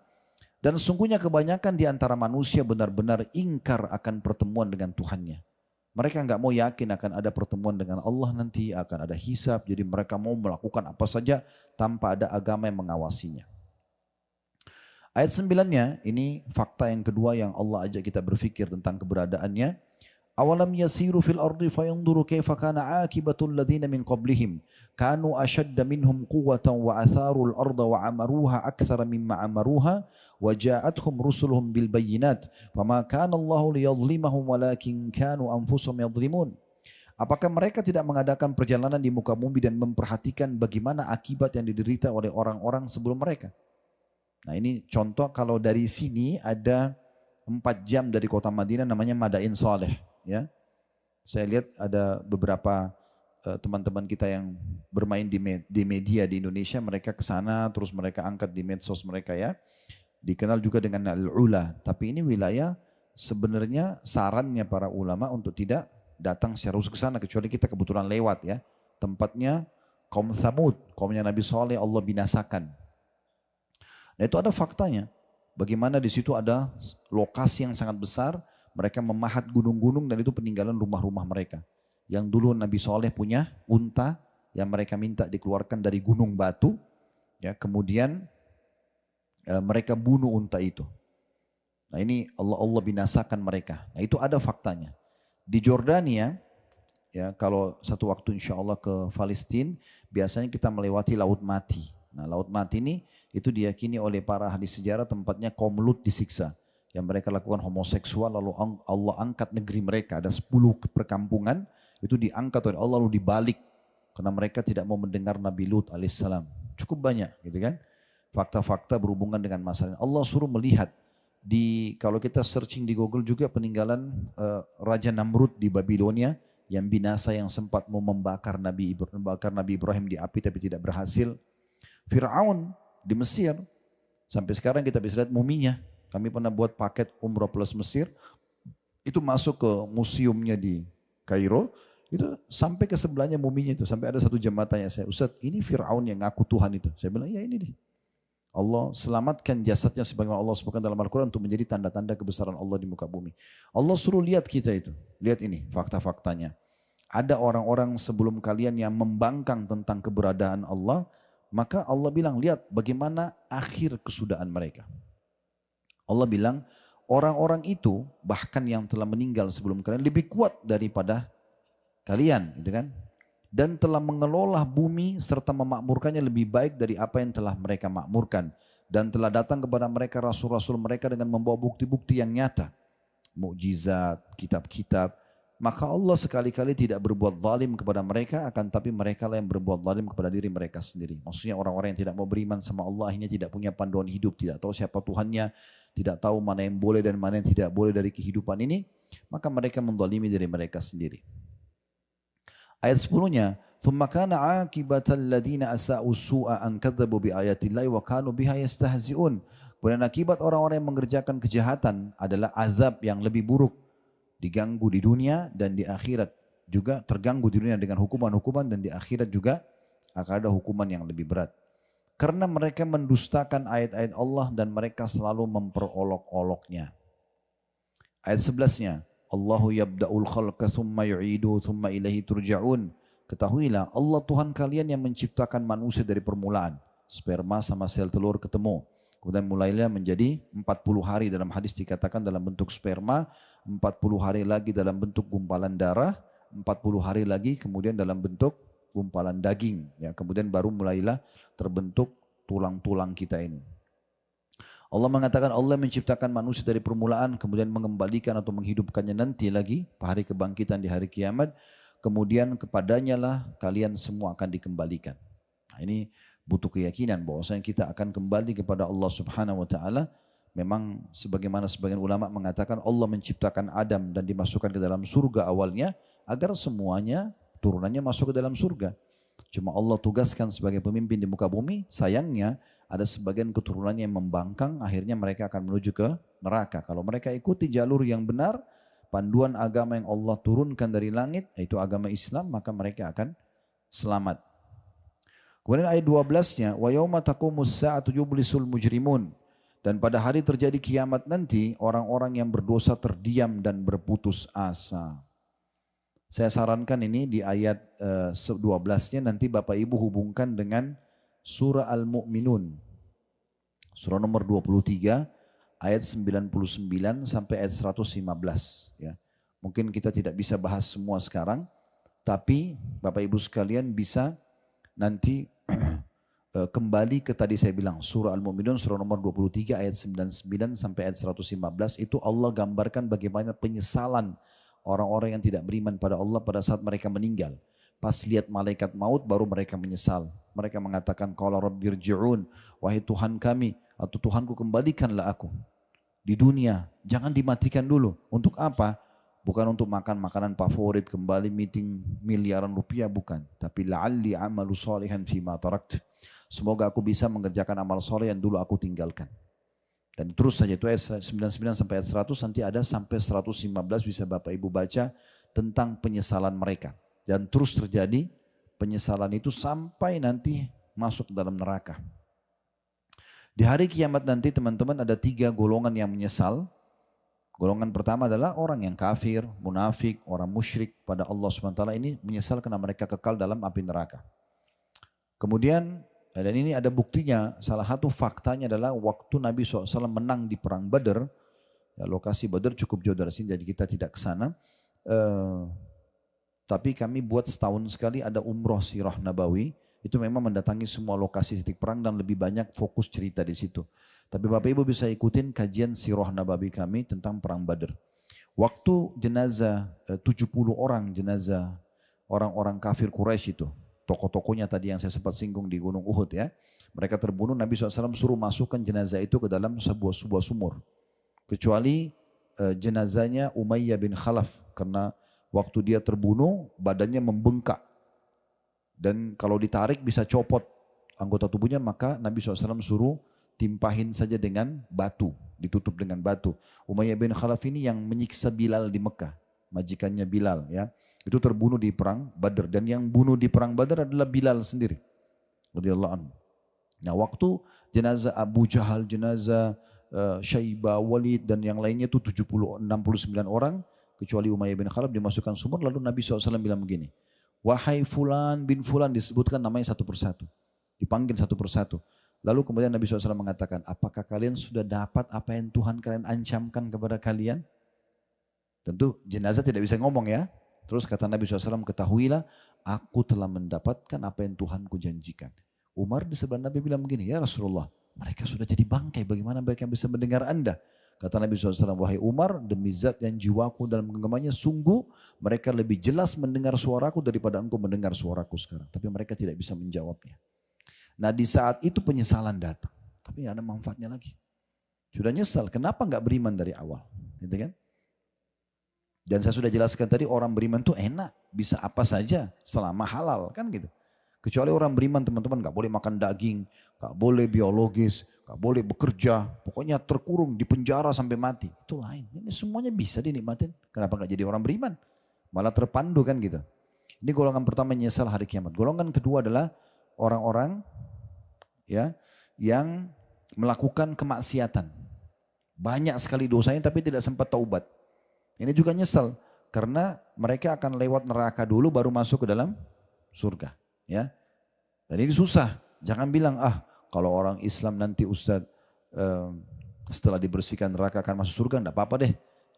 Dan sungguhnya kebanyakan di antara manusia benar-benar ingkar akan pertemuan dengan Tuhannya. Mereka nggak mau yakin akan ada pertemuan dengan Allah nanti, akan ada hisab. Jadi mereka mau melakukan apa saja tanpa ada agama yang mengawasinya. Ayat 9-nya, ini fakta yang kedua yang Allah ajak kita berfikir tentang keberadaannya. Awalam yasiru fil ardi fayanzuru kaifa kana akibatul ladzina min qablihim kanu ashadda minhum quwwatan wa atharul arda wa amaruha aktsara mimma amaruha wa ja'atuhum rusuluhum bil bayyinat fama kana Allahu liyadhlimahum walakin kanu anfusahum yadhlimun. Apakah mereka tidak mengadakan perjalanan di muka bumi dan memperhatikan bagaimana akibat yang diderita oleh orang-orang sebelum mereka? Nah ini contoh kalau dari sini ada 4 jam dari kota Madinah namanya Madain Saleh. Ya, saya lihat ada beberapa teman-teman kita yang bermain di media di Indonesia, mereka ke sana terus mereka angkat di medsos mereka ya. Dikenal juga dengan Al-Ula, tapi ini wilayah sebenarnya sarannya para ulama untuk tidak datang secara khusus ke sana kecuali kita kebetulan lewat ya. Tempatnya kaum Thamud, kaumnya Nabi Saleh Allah binasakan. Nah itu ada faktanya. Bagaimana di situ ada lokasi yang sangat besar. Mereka memahat gunung-gunung dan itu peninggalan rumah-rumah mereka. Yang dulu Nabi Saleh punya unta yang mereka minta dikeluarkan dari gunung batu. Ya, kemudian mereka bunuh unta itu. Nah ini Allah binasakan mereka. Nah itu ada faktanya. Di Jordania, ya kalau satu waktu insya Allah ke Palestina, biasanya kita melewati Laut Mati. Nah Laut Mati ini itu diyakini oleh para ahli sejarah tempatnya kaum Lut disiksa. Yang mereka lakukan homoseksual lalu Allah angkat negeri mereka. Ada 10 perkampungan itu diangkat oleh Allah lalu dibalik. Karena mereka tidak mau mendengar Nabi Lut alaihissalam. Cukup banyak gitu kan. Fakta-fakta berhubungan dengan masalah. Allah suruh melihat. Kalau kita searching di Google juga peninggalan Raja Namrud di Babilonia. Yang binasa yang sempat mau membakar Nabi Ibrahim di api tapi tidak berhasil. Fir'aun di Mesir. Sampai sekarang kita bisa lihat muminya. Kami pernah buat paket umroh plus Mesir, itu masuk ke museumnya di Kairo, itu sampai ke sebelahnya muminya itu, sampai ada satu jemaah tanya saya, Ustaz ini Fir'aun yang ngaku Tuhan itu. Saya bilang, ya ini nih. Allah selamatkan jasadnya sebagaimana Allah sebutkan dalam Al-Quran untuk menjadi tanda-tanda kebesaran Allah di muka bumi. Allah suruh lihat kita itu, lihat ini fakta-faktanya. Ada orang-orang sebelum kalian yang membangkang tentang keberadaan Allah, maka Allah bilang, lihat bagaimana akhir kesudahan mereka. Allah bilang orang-orang itu bahkan yang telah meninggal sebelum kalian lebih kuat daripada kalian, gitu kan? Dan telah mengelola bumi serta memakmurkannya lebih baik dari apa yang telah mereka makmurkan. Dan telah datang kepada mereka rasul-rasul mereka dengan membawa bukti-bukti yang nyata. Mukjizat, kitab-kitab. Maka Allah sekali-kali tidak berbuat zalim kepada mereka, akan tapi mereka lah yang berbuat zalim kepada diri mereka sendiri. Maksudnya orang-orang yang tidak mau beriman sama Allah, akhirnya tidak punya panduan hidup, tidak tahu siapa Tuhannya, tidak tahu mana yang boleh dan mana yang tidak boleh dari kehidupan ini, maka mereka menzalimi diri mereka sendiri. Ayat 10-nya, ثُمَّ كَانَ عَاقِبَةَ الَّذِينَ أَسَاءُوا السُّوءَ أَنْ كَذَّبُوا بِآيَاتِ اللَّهِ وَكَانُوا بِهَا يَسْتَهْزِئُونَ. Kemudian akibat orang-orang yang mengerjakan kejahatan adalah azab yang lebih buruk. Diganggu di dunia dan di akhirat juga, terganggu di dunia dengan hukuman-hukuman dan di akhirat juga akan ada hukuman yang lebih berat. Karena mereka mendustakan ayat-ayat Allah dan mereka selalu memperolok-oloknya. Ayat 11-nya, Allahu yabda'ul khalqa thumma yu'idu thumma ilaihi turja'un. Ketahuilah Allah Tuhan kalian yang menciptakan manusia dari permulaan. Sperma sama sel telur ketemu. Kemudian mulailah menjadi 40 hari dalam hadis dikatakan dalam bentuk sperma, 40 hari lagi dalam bentuk gumpalan darah, 40 hari lagi kemudian dalam bentuk gumpalan daging. Ya, kemudian baru mulailah terbentuk tulang-tulang kita ini. Allah mengatakan Allah menciptakan manusia dari permulaan, kemudian mengembalikan atau menghidupkannya nanti lagi, hari kebangkitan di hari kiamat. Kemudian kepadanya lah kalian semua akan dikembalikan. Nah, ini butuh keyakinan bahwasanya kita akan kembali kepada Allah Subhanahu wa taala. Memang sebagaimana sebagian ulama mengatakan Allah menciptakan Adam dan dimasukkan ke dalam surga awalnya agar semuanya turunannya masuk ke dalam surga. Cuma Allah tugaskan sebagai pemimpin di muka bumi, sayangnya ada sebagian keturunannya yang membangkang, akhirnya mereka akan menuju ke neraka. Kalau mereka ikuti jalur yang benar, panduan agama yang Allah turunkan dari langit, yaitu agama Islam, maka mereka akan selamat. Kemudian ayat 12-nya, wa yauma taqumus sa'atu yublisul mujrimun. Dan pada hari terjadi kiamat nanti, orang-orang yang berdosa terdiam dan berputus asa. Saya sarankan ini di ayat 12-nya nanti Bapak Ibu hubungkan dengan surah Al-Mu'minun. Surah nomor 23 ayat 99 sampai ayat 115. Ya. Mungkin kita tidak bisa bahas semua sekarang, tapi Bapak Ibu sekalian bisa nanti kembali ke tadi saya bilang surah Al-Mu'minun surah nomor 23 ayat 99 sampai ayat 115 itu Allah gambarkan bagaimana penyesalan orang-orang yang tidak beriman pada Allah pada saat mereka meninggal. Pas lihat malaikat maut baru mereka menyesal. Mereka mengatakan qala rabbirji'un, wahai Tuhan kami atau Tuhanku kembalikanlah aku di dunia, jangan dimatikan dulu. Untuk apa? Bukan untuk makan makanan favorit, kembali meeting miliaran rupiah, bukan. Tapi la'alli amalu salihan fima tarakt. Semoga aku bisa mengerjakan amal soleh yang dulu aku tinggalkan. Dan terus saja itu ayat 99 sampai ayat 100, nanti ada sampai 115 bisa Bapak Ibu baca tentang penyesalan mereka. Dan terus terjadi penyesalan itu sampai nanti masuk dalam neraka. Di hari kiamat nanti teman-teman ada 3 golongan yang menyesal. Golongan pertama adalah orang yang kafir, munafik, orang musyrik pada Allah SWT ini menyesal karena mereka kekal dalam api neraka. Kemudian, dan ini ada buktinya, salah satu faktanya adalah waktu Nabi SAW menang di perang Badar, ya lokasi Badar cukup jauh dari sini jadi kita tidak ke sana. Tapi kami buat setahun sekali ada umroh sirah nabawi, itu memang mendatangi semua lokasi titik perang dan lebih banyak fokus cerita di situ. Tapi Bapak Ibu bisa ikutin kajian sirah nabawi kami tentang perang Badar. Waktu jenazah 70 orang jenazah orang-orang kafir Quraisy itu, tokoh-tokohnya tadi yang saya sempat singgung di Gunung Uhud ya, mereka terbunuh, Nabi SAW suruh masukkan jenazah itu ke dalam sebuah sumur. Kecuali jenazahnya Umayyah bin Khalaf, karena waktu dia terbunuh badannya membengkak dan kalau ditarik bisa copot anggota tubuhnya, maka Nabi SAW suruh timpahin saja dengan batu, ditutup dengan batu. Umayyah bin Khalaf ini yang menyiksa Bilal di Mekah, majikannya Bilal ya. Itu terbunuh di perang Badar dan yang bunuh di perang Badar adalah Bilal sendiri. Radhiyallahu anhu. Nah, waktu jenazah Abu Jahal, jenazah Syaibah, Walid dan yang lainnya itu 69 orang kecuali Umayyah bin Khalaf dimasukkan sumur, lalu Nabi SAW bilang begini, wahai fulan bin fulan, disebutkan namanya satu persatu, dipanggil satu persatu. Lalu kemudian Nabi SAW mengatakan, apakah kalian sudah dapat apa yang Tuhan kalian ancamkan kepada kalian? Tentu jenazah tidak bisa ngomong ya. Terus kata Nabi SAW, ketahuilah aku telah mendapatkan apa yang Tuhanku janjikan. Umar di sebelah Nabi bilang begini, ya Rasulullah, mereka sudah jadi bangkai, bagaimana mereka bisa mendengar Anda? Kata Nabi SAW, wahai Umar, demi zat yang jiwaku dalam genggamannya, sungguh mereka lebih jelas mendengar suaraku daripada engkau mendengar suaraku sekarang. Tapi mereka tidak bisa menjawabnya. Nah di saat itu penyesalan datang, tapi tidak ada manfaatnya lagi. Sudah nyesal, kenapa enggak beriman dari awal? Gitu kan? Dan saya sudah jelaskan tadi, orang beriman itu enak, bisa apa saja selama halal kan gitu. Kecuali orang beriman teman-teman enggak boleh makan daging, enggak boleh biologis, enggak boleh bekerja, pokoknya terkurung di penjara sampai mati. Itu lain, ini semuanya bisa dinikmatin. Kenapa enggak jadi orang beriman? Malah terpandu kan gitu. Ini golongan pertama menyesal hari kiamat. Golongan kedua adalah orang-orang ya yang melakukan kemaksiatan. Banyak sekali dosanya tapi tidak sempat taubat. Ini juga nyesal karena mereka akan lewat neraka dulu baru masuk ke dalam surga, ya. Dan ini susah. Jangan bilang kalau orang Islam nanti Ustaz setelah dibersihkan neraka akan masuk surga, enggak apa-apa deh.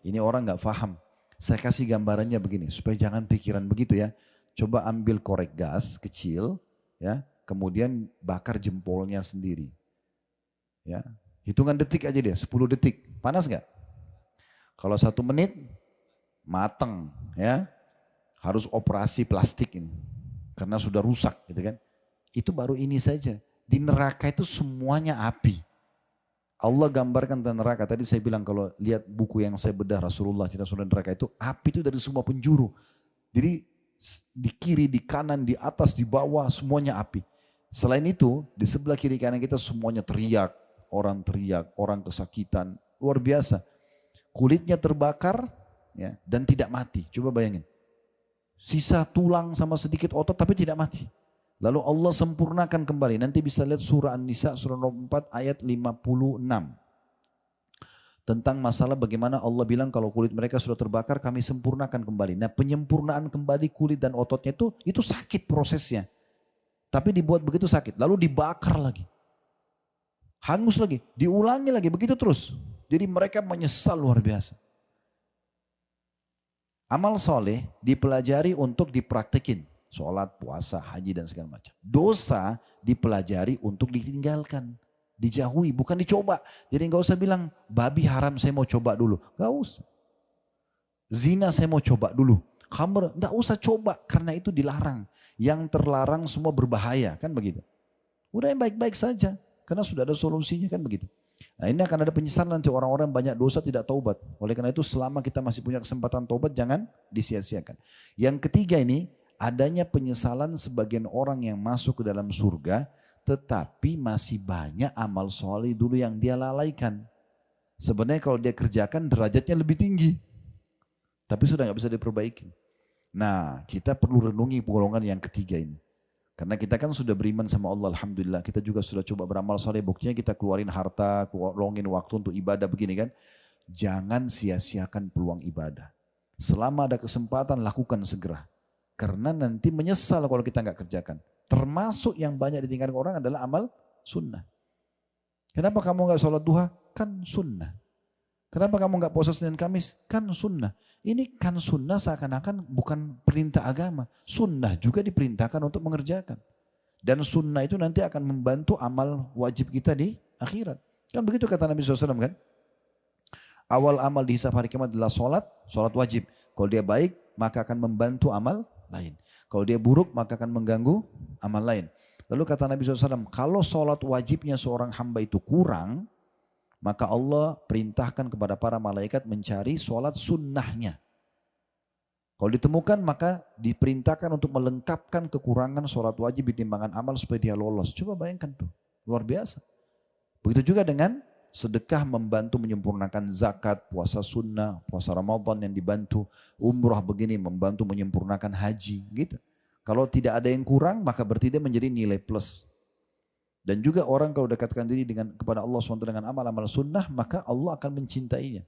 Ini orang enggak paham. Saya kasih gambarannya begini supaya jangan pikiran begitu ya. Coba ambil korek gas kecil ya. Kemudian bakar jempolnya sendiri. Ya. Hitungan detik aja dia, 10 detik. Panas nggak? Kalau 1 menit, mateng ya. Harus operasi plastik ini. Karena sudah rusak gitu kan. Itu baru ini saja. Di neraka itu semuanya api. Allah gambarkan tentang neraka. Tadi saya bilang kalau lihat buku yang saya bedah Rasulullah cerita surga neraka itu, api itu dari semua penjuru. Jadi di kiri, di kanan, di atas, di bawah semuanya api. Selain itu di sebelah kiri kanan kita semuanya teriak, orang kesakitan, luar biasa. Kulitnya terbakar ya, dan tidak mati. Coba bayangin. Sisa tulang sama sedikit otot tapi tidak mati. Lalu Allah sempurnakan kembali. Nanti bisa lihat surah An-Nisa surah nomor 4 ayat 56. Tentang masalah bagaimana Allah bilang kalau kulit mereka sudah terbakar kami sempurnakan kembali. Nah penyempurnaan kembali kulit dan ototnya itu sakit prosesnya. Tapi dibuat begitu sakit. Lalu dibakar lagi. Hangus lagi. Diulangi lagi begitu terus. Jadi mereka menyesal luar biasa. Amal soleh dipelajari untuk dipraktekin. Sholat, puasa, haji dan segala macam. Dosa dipelajari untuk ditinggalkan. Dijauhi, bukan dicoba. Jadi enggak usah bilang, babi haram saya mau coba dulu. Enggak usah. Zina saya mau coba dulu. Khamr, enggak usah coba karena itu dilarang. Yang terlarang semua berbahaya, kan begitu. Udah yang baik-baik saja. Karena sudah ada solusinya, kan begitu. Nah ini akan ada penyesalan nanti orang-orang banyak dosa tidak taubat. Oleh karena itu selama kita masih punya kesempatan taubat jangan disia-siakan. Yang ketiga ini adanya penyesalan sebagian orang yang masuk ke dalam surga tetapi masih banyak amal soleh dulu yang dia lalaikan. Sebenarnya kalau dia kerjakan derajatnya lebih tinggi. Tapi sudah nggak bisa diperbaiki. Nah kita perlu renungi golongan yang ketiga ini. Karena kita kan sudah beriman sama Allah, Alhamdulillah. Kita juga sudah coba beramal saleh, buktinya kita keluarin harta, keluarin waktu untuk ibadah begini kan. Jangan sia-siakan peluang ibadah. Selama ada kesempatan, lakukan segera. Karena nanti menyesal kalau kita nggak kerjakan. Termasuk yang banyak ditinggalkan orang adalah amal sunnah. Kenapa kamu nggak sholat duha? Kan sunnah. Kenapa kamu nggak puasa Senin Kamis? Kan sunnah. Ini kan sunnah seakan-akan bukan perintah agama. Sunnah juga diperintahkan untuk mengerjakan. Dan sunnah itu nanti akan membantu amal wajib kita di akhirat. Kan begitu kata Nabi SAW kan? Awal amal dihisab hari kiamat adalah sholat wajib. Kalau dia baik maka akan membantu amal lain. Kalau dia buruk maka akan mengganggu amal lain. Lalu kata Nabi SAW, kalau sholat wajibnya seorang hamba itu kurang, maka Allah perintahkan kepada para malaikat mencari sholat sunnahnya. Kalau ditemukan maka diperintahkan untuk melengkapkan kekurangan sholat wajib di timbangan amal supaya dia lolos. Coba bayangkan tuh, luar biasa. Begitu juga dengan sedekah membantu menyempurnakan zakat, puasa sunnah, puasa Ramadan yang dibantu, umrah begini membantu menyempurnakan haji gitu. Kalau tidak ada yang kurang maka berarti dia menjadi nilai plus. Dan juga orang kalau dekatkan diri kepada Allah SWT dengan amal-amal sunnah, maka Allah akan mencintainya.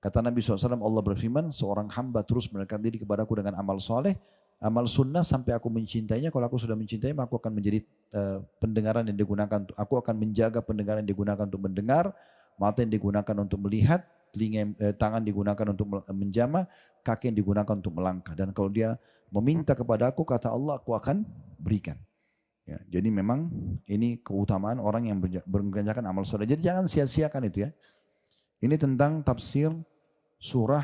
Kata Nabi SAW, Allah berfirman, seorang hamba terus mendekatkan diri kepadaku dengan amal soleh, amal sunnah sampai aku mencintainya. Kalau aku sudah mencintainya, maka aku akan menjadi pendengaran yang digunakan. Aku akan menjaga pendengaran yang digunakan untuk mendengar, mata yang digunakan untuk melihat, tangan digunakan untuk menjamah, kaki yang digunakan untuk melangkah. Dan kalau dia meminta kepada aku, kata Allah, aku akan berikan. Ya, jadi memang ini keutamaan orang yang mengerjakan amal soleh. Jadi jangan sia-siakan itu ya. Ini tentang tafsir surah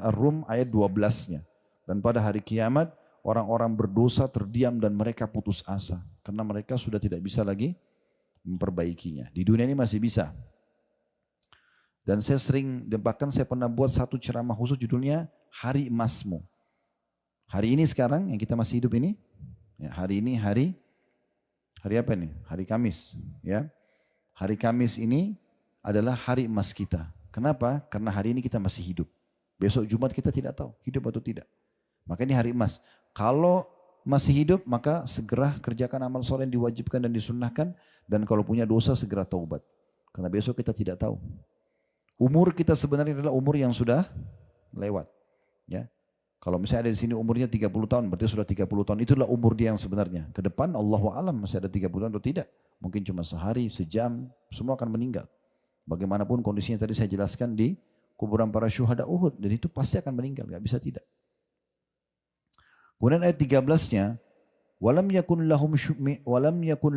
Ar-Rum ayat 12-nya. Dan pada hari kiamat orang-orang berdosa terdiam dan mereka putus asa. Karena mereka sudah tidak bisa lagi memperbaikinya. Di dunia ini masih bisa. Dan saya bahkan saya pernah buat satu ceramah khusus judulnya Hari Emasmu. Hari ini sekarang yang kita masih hidup ini, ya, hari ini hari apa ini? Hari Kamis. Ya. Hari Kamis ini adalah hari emas kita. Kenapa? Karena hari ini kita masih hidup. Besok Jumat kita tidak tahu hidup atau tidak. Maka ini hari emas. Kalau masih hidup maka segera kerjakan amal soleh yang diwajibkan dan disunnahkan. Dan kalau punya dosa segera taubat. Karena besok kita tidak tahu. Umur kita sebenarnya adalah umur yang sudah lewat. Ya. Kalau misalnya ada di sini umurnya 30 tahun, berarti sudah 30 tahun. Itulah umur dia yang sebenarnya. Ke depan Allahu a'lam masih ada 30 tahun atau tidak. Mungkin cuma sehari, sejam, semua akan meninggal. Bagaimanapun kondisinya tadi saya jelaskan di kuburan para syuhada Uhud. Dan itu pasti akan meninggal, gak bisa tidak. Kemudian ayat 13-nya, walam yakun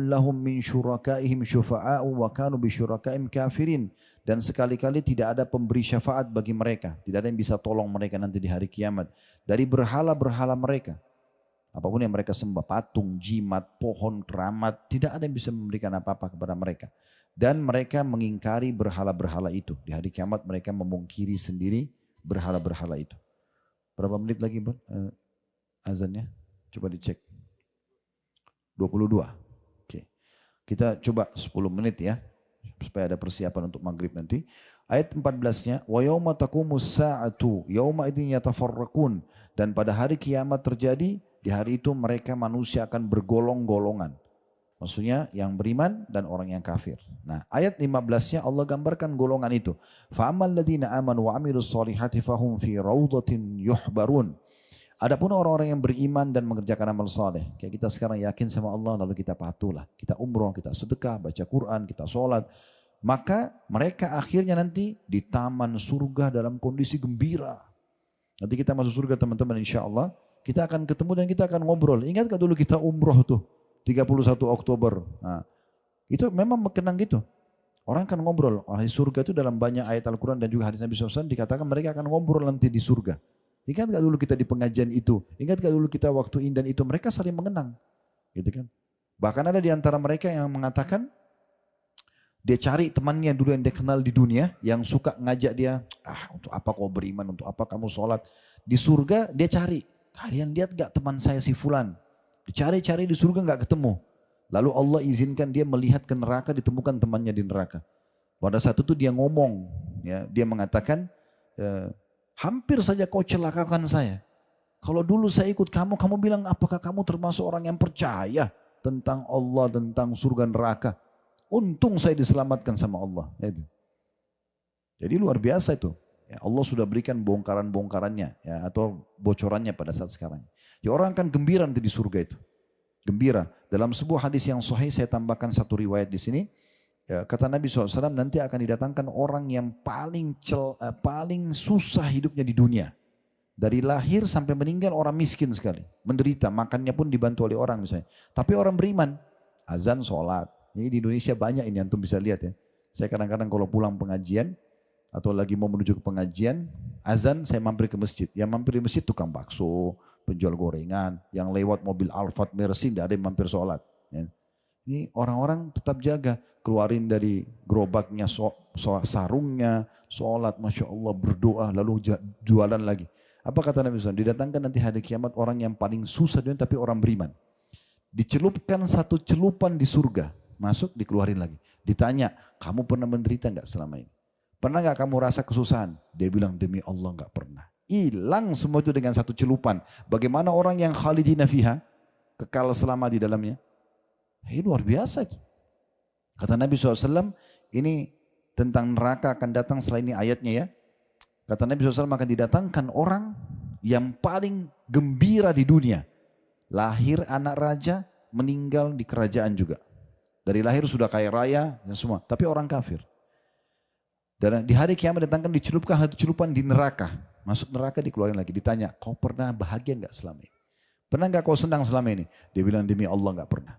lahum min syurakaihim syufa'a'u wa kanu bi syurakaihim kafirin. Dan sekali-kali tidak ada pemberi syafaat bagi mereka. Tidak ada yang bisa tolong mereka nanti di hari kiamat. Dari berhala-berhala mereka. Apapun yang mereka sembah, patung, jimat, pohon, keramat. Tidak ada yang bisa memberikan apa-apa kepada mereka. Dan mereka mengingkari berhala-berhala itu. Di hari kiamat mereka memungkiri sendiri berhala-berhala itu. Berapa menit lagi azannya? Coba dicek. 22. Oke. Kita coba 10 menit ya. Supaya ada persiapan untuk maghrib nanti. Ayat 14-nya, wa yauma taqumus sa'atu yauma idzin yatafarraqun, dan pada hari kiamat terjadi, di hari itu mereka manusia akan bergolong-golongan. Maksudnya yang beriman dan orang yang kafir. Nah, ayat 15-nya Allah gambarkan golongan itu. Fa ammal ladzina amanu wa amilus solihati fahum fi raudhatin yuhbarun. Adapun orang-orang yang beriman dan mengerjakan amal saleh, kayak kita sekarang yakin sama Allah, lalu kita patuhlah, kita umroh, kita sedekah, baca Quran, kita sholat, maka mereka akhirnya nanti di taman surga dalam kondisi gembira. Nanti kita masuk surga teman-teman, insya Allah kita akan ketemu dan kita akan ngobrol. Ingat gak dulu kita umroh tuh 31 Oktober? Nah, itu memang mengenang gitu. Orang akan ngobrol. Ahli surga itu dalam banyak ayat Al-Quran dan juga hadis Nabi SAW dikatakan mereka akan ngobrol nanti di surga. Ingat gak dulu kita di pengajian itu? Ingat gak dulu kita waktu indan itu? Mereka saling mengenang. Gitu kan? Bahkan ada di antara mereka yang mengatakan, dia cari temannya dulu yang dia kenal di dunia, yang suka ngajak dia, untuk apa kau beriman, untuk apa kamu sholat. Di surga dia cari, kalian lihat gak teman saya si Fulan? Dicari-cari di surga gak ketemu. Lalu Allah izinkan dia melihat ke neraka, ditemukan temannya di neraka. Pada saat itu dia ngomong, ya, dia mengatakan, hampir saja kau celakakan saya. Kalau dulu saya ikut kamu, kamu bilang apakah kamu termasuk orang yang percaya tentang Allah, tentang surga neraka. Untung saya diselamatkan sama Allah. Jadi luar biasa itu. Ya, Allah sudah berikan bongkaran-bongkarannya, ya, atau bocorannya pada saat sekarang. Ya, orang akan gembira nanti di surga itu. Gembira. Dalam sebuah hadis yang sahih, saya tambahkan satu riwayat di sini. Ya, kata Nabi SAW, nanti akan didatangkan orang yang paling susah hidupnya di dunia. Dari lahir sampai meninggal orang miskin sekali. Menderita, makannya pun dibantu oleh orang misalnya. Tapi orang beriman, azan, sholat. Ini di Indonesia banyak ini, antum bisa lihat ya. Saya kadang-kadang kalau pulang pengajian, atau lagi mau menuju ke pengajian, azan saya mampir ke masjid. Yang mampir di masjid tukang bakso, penjual gorengan, yang lewat mobil Alphard Mercy, tidak ada yang mampir sholat. Ya. Ini orang-orang tetap jaga, keluarin dari gerobaknya sarungnya, sholat, Masya Allah, berdoa, lalu jualan lagi. Apa kata Nabi SAW? Didatangkan nanti hari kiamat orang yang paling susah dunia tapi orang beriman. Dicelupkan satu celupan di surga, masuk dikeluarin lagi. Ditanya, kamu pernah menderita enggak selama ini? Pernah enggak kamu rasa kesusahan? Dia bilang, demi Allah enggak pernah. Hilang semua itu dengan satu celupan. Bagaimana orang yang khalidina fiha, kekal selama di dalamnya? Ini luar biasa. Kata Nabi SAW, ini tentang neraka akan datang setelah ini ayatnya ya. Kata Nabi SAW akan didatangkan orang yang paling gembira di dunia. Lahir anak raja, meninggal di kerajaan juga. Dari lahir sudah kaya raya dan semua, tapi orang kafir. Dan di hari kiamat datangkan dicelupkan satu celupan di neraka. Masuk neraka dikeluarin lagi. Ditanya, kau pernah bahagia enggak selama ini? Pernah enggak kau senang selama ini? Dia bilang, demi Allah enggak pernah.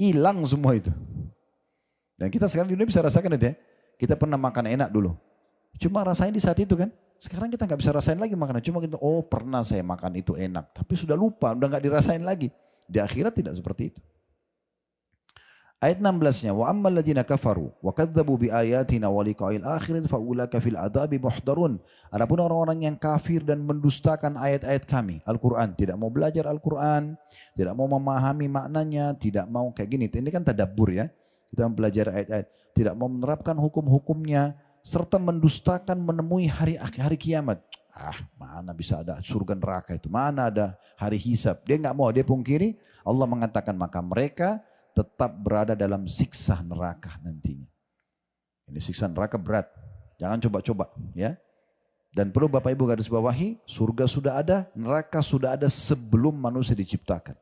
Hilang semua itu. Dan kita sekarang di dunia bisa rasakan itu ya. Kita pernah makan enak dulu. Cuma rasain di saat itu kan. Sekarang kita nggak bisa rasain lagi makanan. Cuma kita, oh pernah saya makan itu enak. Tapi sudah lupa, udah nggak dirasain lagi. Di akhirat tidak seperti itu. Ayat 16-nya. Wa ammal ladzina kafaru wa kadzdzabu bi ayatina wa liqa'il akhirat fa ulaika fil adzabi muhdarun. Adapun orang-orang yang kafir dan mendustakan ayat-ayat kami, Al-Qur'an, tidak mau belajar Al-Qur'an, tidak mau memahami maknanya, tidak mau kayak gini. Ini kan tadabbur ya. Kita mempelajari ayat-ayat, tidak mau menerapkan hukum-hukumnya, serta mendustakan menemui hari kiamat. Mana bisa ada surga neraka itu, mana ada hari hisab. Dia nggak mau, dia pungkiri. Allah mengatakan maka mereka tetap berada dalam siksa neraka nantinya. Ini siksa neraka berat, jangan coba-coba ya. Dan perlu Bapak Ibu garis bawahi, surga sudah ada, neraka sudah ada sebelum manusia diciptakan.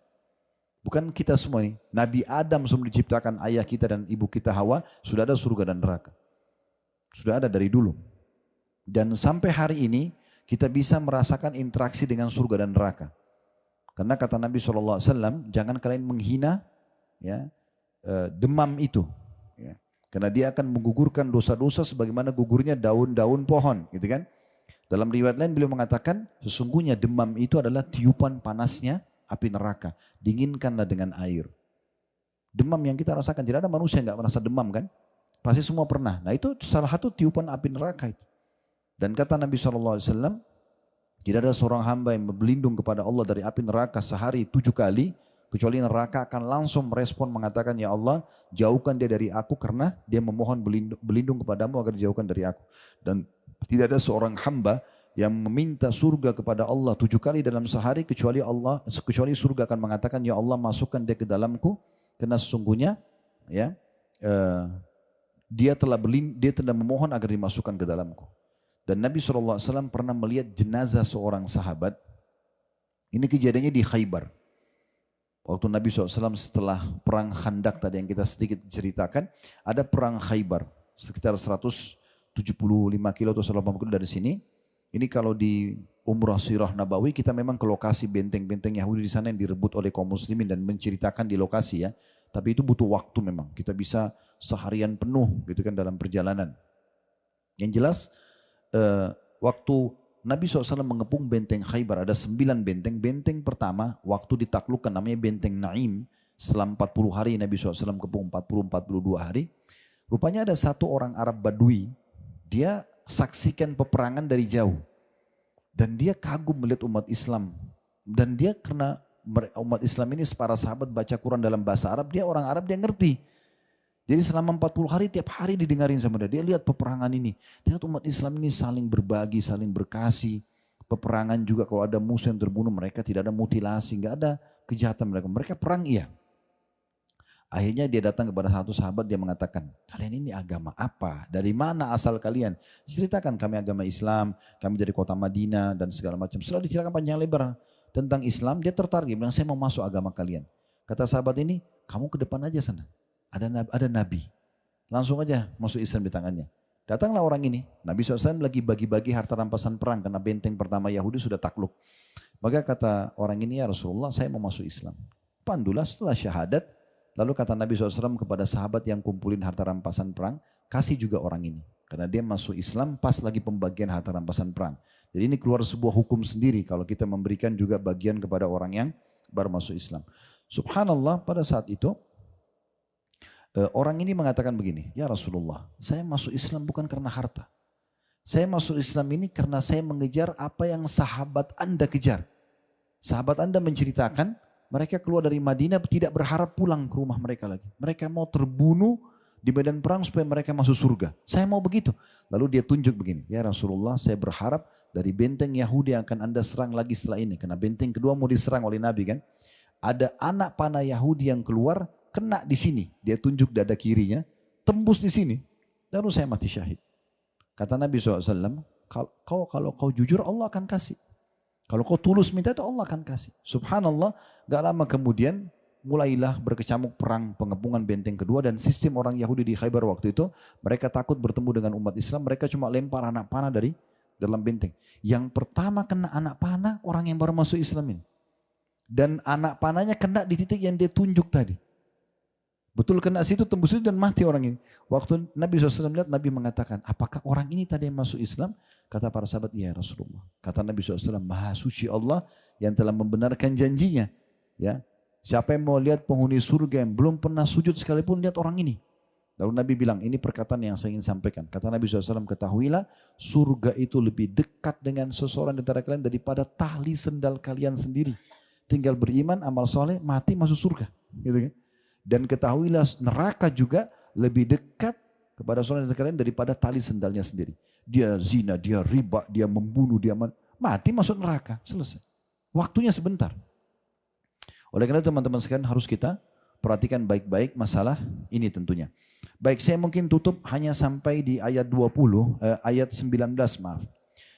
Bukan kita semua ini. Nabi Adam sebelum diciptakan ayah kita dan ibu kita Hawa, sudah ada surga dan neraka. Sudah ada dari dulu. Dan sampai hari ini kita bisa merasakan interaksi dengan surga dan neraka. Karena kata Nabi SAW, jangan kalian menghina ya, demam itu. Ya. Karena dia akan menggugurkan dosa-dosa sebagaimana gugurnya daun-daun pohon. Gitu kan. Dalam riwayat lain beliau mengatakan, sesungguhnya demam itu adalah tiupan panasnya api neraka. Dinginkanlah dengan air. Demam yang kita rasakan, tidak ada manusia yang gak merasa demam kan. Pasti semua pernah. Nah itu salah satu tiupan api neraka itu. Dan kata Nabi SAW, tidak ada seorang hamba yang berlindung kepada Allah dari api neraka sehari 7 kali, kecuali neraka akan langsung merespon mengatakan, ya Allah jauhkan dia dari aku karena dia memohon berlindung kepadamu agar dijauhkan dari aku. Dan tidak ada seorang hamba yang meminta surga kepada Allah 7 kali dalam sehari, kecuali surga akan mengatakan, ya Allah masukkan dia ke dalamku, karena sesungguhnya ya dia telah memohon agar dimasukkan ke dalamku. Dan Nabi SAW pernah melihat jenazah seorang sahabat. Ini kejadiannya di Khaybar. Waktu Nabi SAW setelah perang Khandak tadi yang kita sedikit ceritakan, ada perang Khaybar sekitar 175 kilo atau 180 kilo dari sini. Ini kalau di Umrah Sirah Nabawi kita memang ke lokasi benteng-benteng Yahudi di sana yang direbut oleh kaum muslimin dan menceritakan di lokasi ya. Tapi itu butuh waktu memang. Kita bisa seharian penuh gitu kan dalam perjalanan. Yang jelas waktu Nabi SAW mengepung benteng Khaybar ada 9 benteng. Benteng pertama waktu ditaklukkan namanya benteng Naim. Setelah 40 hari Nabi SAW kepung 40-42 hari. Rupanya ada satu orang Arab Badui. Dia saksikan peperangan dari jauh. Dan dia kagum melihat umat Islam. Dan dia karena umat Islam ini para sahabat baca Quran dalam bahasa Arab. Dia orang Arab, dia ngerti. Jadi selama 40 hari tiap hari didengarin sama dia. Dia lihat peperangan ini. Ternyata umat Islam ini saling berbagi, saling berkasih. Peperangan juga kalau ada musuh yang terbunuh mereka tidak ada mutilasi, nggak ada kejahatan mereka. Mereka perang iya. Akhirnya dia datang kepada satu sahabat, dia mengatakan, kalian ini agama apa? Dari mana asal kalian? Ceritakan kami agama Islam, kami dari kota Madinah dan segala macam. Setelah diceritakan panjang lebar tentang Islam, dia tertarik, dia bilang saya mau masuk agama kalian. Kata sahabat ini, kamu ke depan aja sana. Ada Nabi. Langsung aja masuk Islam di tangannya. Datanglah orang ini. Nabi SAW lagi bagi-bagi harta rampasan perang karena benteng pertama Yahudi sudah takluk. Maka kata orang ini, ya Rasulullah saya mau masuk Islam. Pandulah setelah syahadat. Lalu kata Nabi SAW kepada sahabat yang kumpulin harta rampasan perang, kasih juga orang ini. Karena dia masuk Islam pas lagi pembagian harta rampasan perang. Jadi ini keluar sebuah hukum sendiri kalau kita memberikan juga bagian kepada orang yang baru masuk Islam. Subhanallah pada saat itu, orang ini mengatakan begini, ya Rasulullah, saya masuk Islam bukan karena harta. Saya masuk Islam ini karena saya mengejar apa yang sahabat Anda kejar. Sahabat Anda menceritakan, mereka keluar dari Madinah tidak berharap pulang ke rumah mereka lagi. Mereka mau terbunuh di medan perang supaya mereka masuk surga. Saya mau begitu. Lalu dia tunjuk begini, ya Rasulullah saya berharap dari benteng Yahudi yang akan Anda serang lagi setelah ini. Karena benteng kedua mau diserang oleh Nabi kan. Ada anak panah Yahudi yang keluar, kena di sini. Dia tunjuk dada kirinya, tembus di sini. Lalu saya mati syahid. Kata Nabi SAW, kalau kau jujur Allah akan kasih. Kalau kau tulus minta itu Allah akan kasih. Subhanallah, gak lama kemudian mulailah berkecamuk perang pengepungan benteng kedua dan sistem orang Yahudi di Khaybar waktu itu, mereka takut bertemu dengan umat Islam, mereka cuma lempar anak panah dari dalam benteng. Yang pertama kena anak panah orang yang baru masuk Islam ini. Dan anak panahnya kena di titik yang dia tunjuk tadi. Betul kena situ, tembus itu dan mati orang ini. Waktu Nabi SAW lihat, Nabi mengatakan, apakah orang ini tadi yang masuk Islam? Kata para sahabat, ya Rasulullah. Kata Nabi SAW, Maha Suci Allah yang telah membenarkan janjinya. Ya, siapa yang mau lihat penghuni surga yang belum pernah sujud sekalipun, lihat orang ini. Lalu Nabi bilang, ini perkataan yang saya ingin sampaikan. Kata Nabi SAW, ketahuilah surga itu lebih dekat dengan seseorang di antara kalian daripada tali sendal kalian sendiri. Tinggal beriman, amal soleh, mati masuk surga. Gitu kan? Dan ketahuilah neraka juga lebih dekat kepada seorang dari kalian daripada tali sendalnya sendiri. Dia zina, dia riba, dia membunuh, dia mati masuk neraka. Selesai. Waktunya sebentar. Oleh karena itu teman-teman sekalian harus kita perhatikan baik-baik masalah ini tentunya. Baik, saya mungkin tutup hanya sampai di ayat 19 maaf.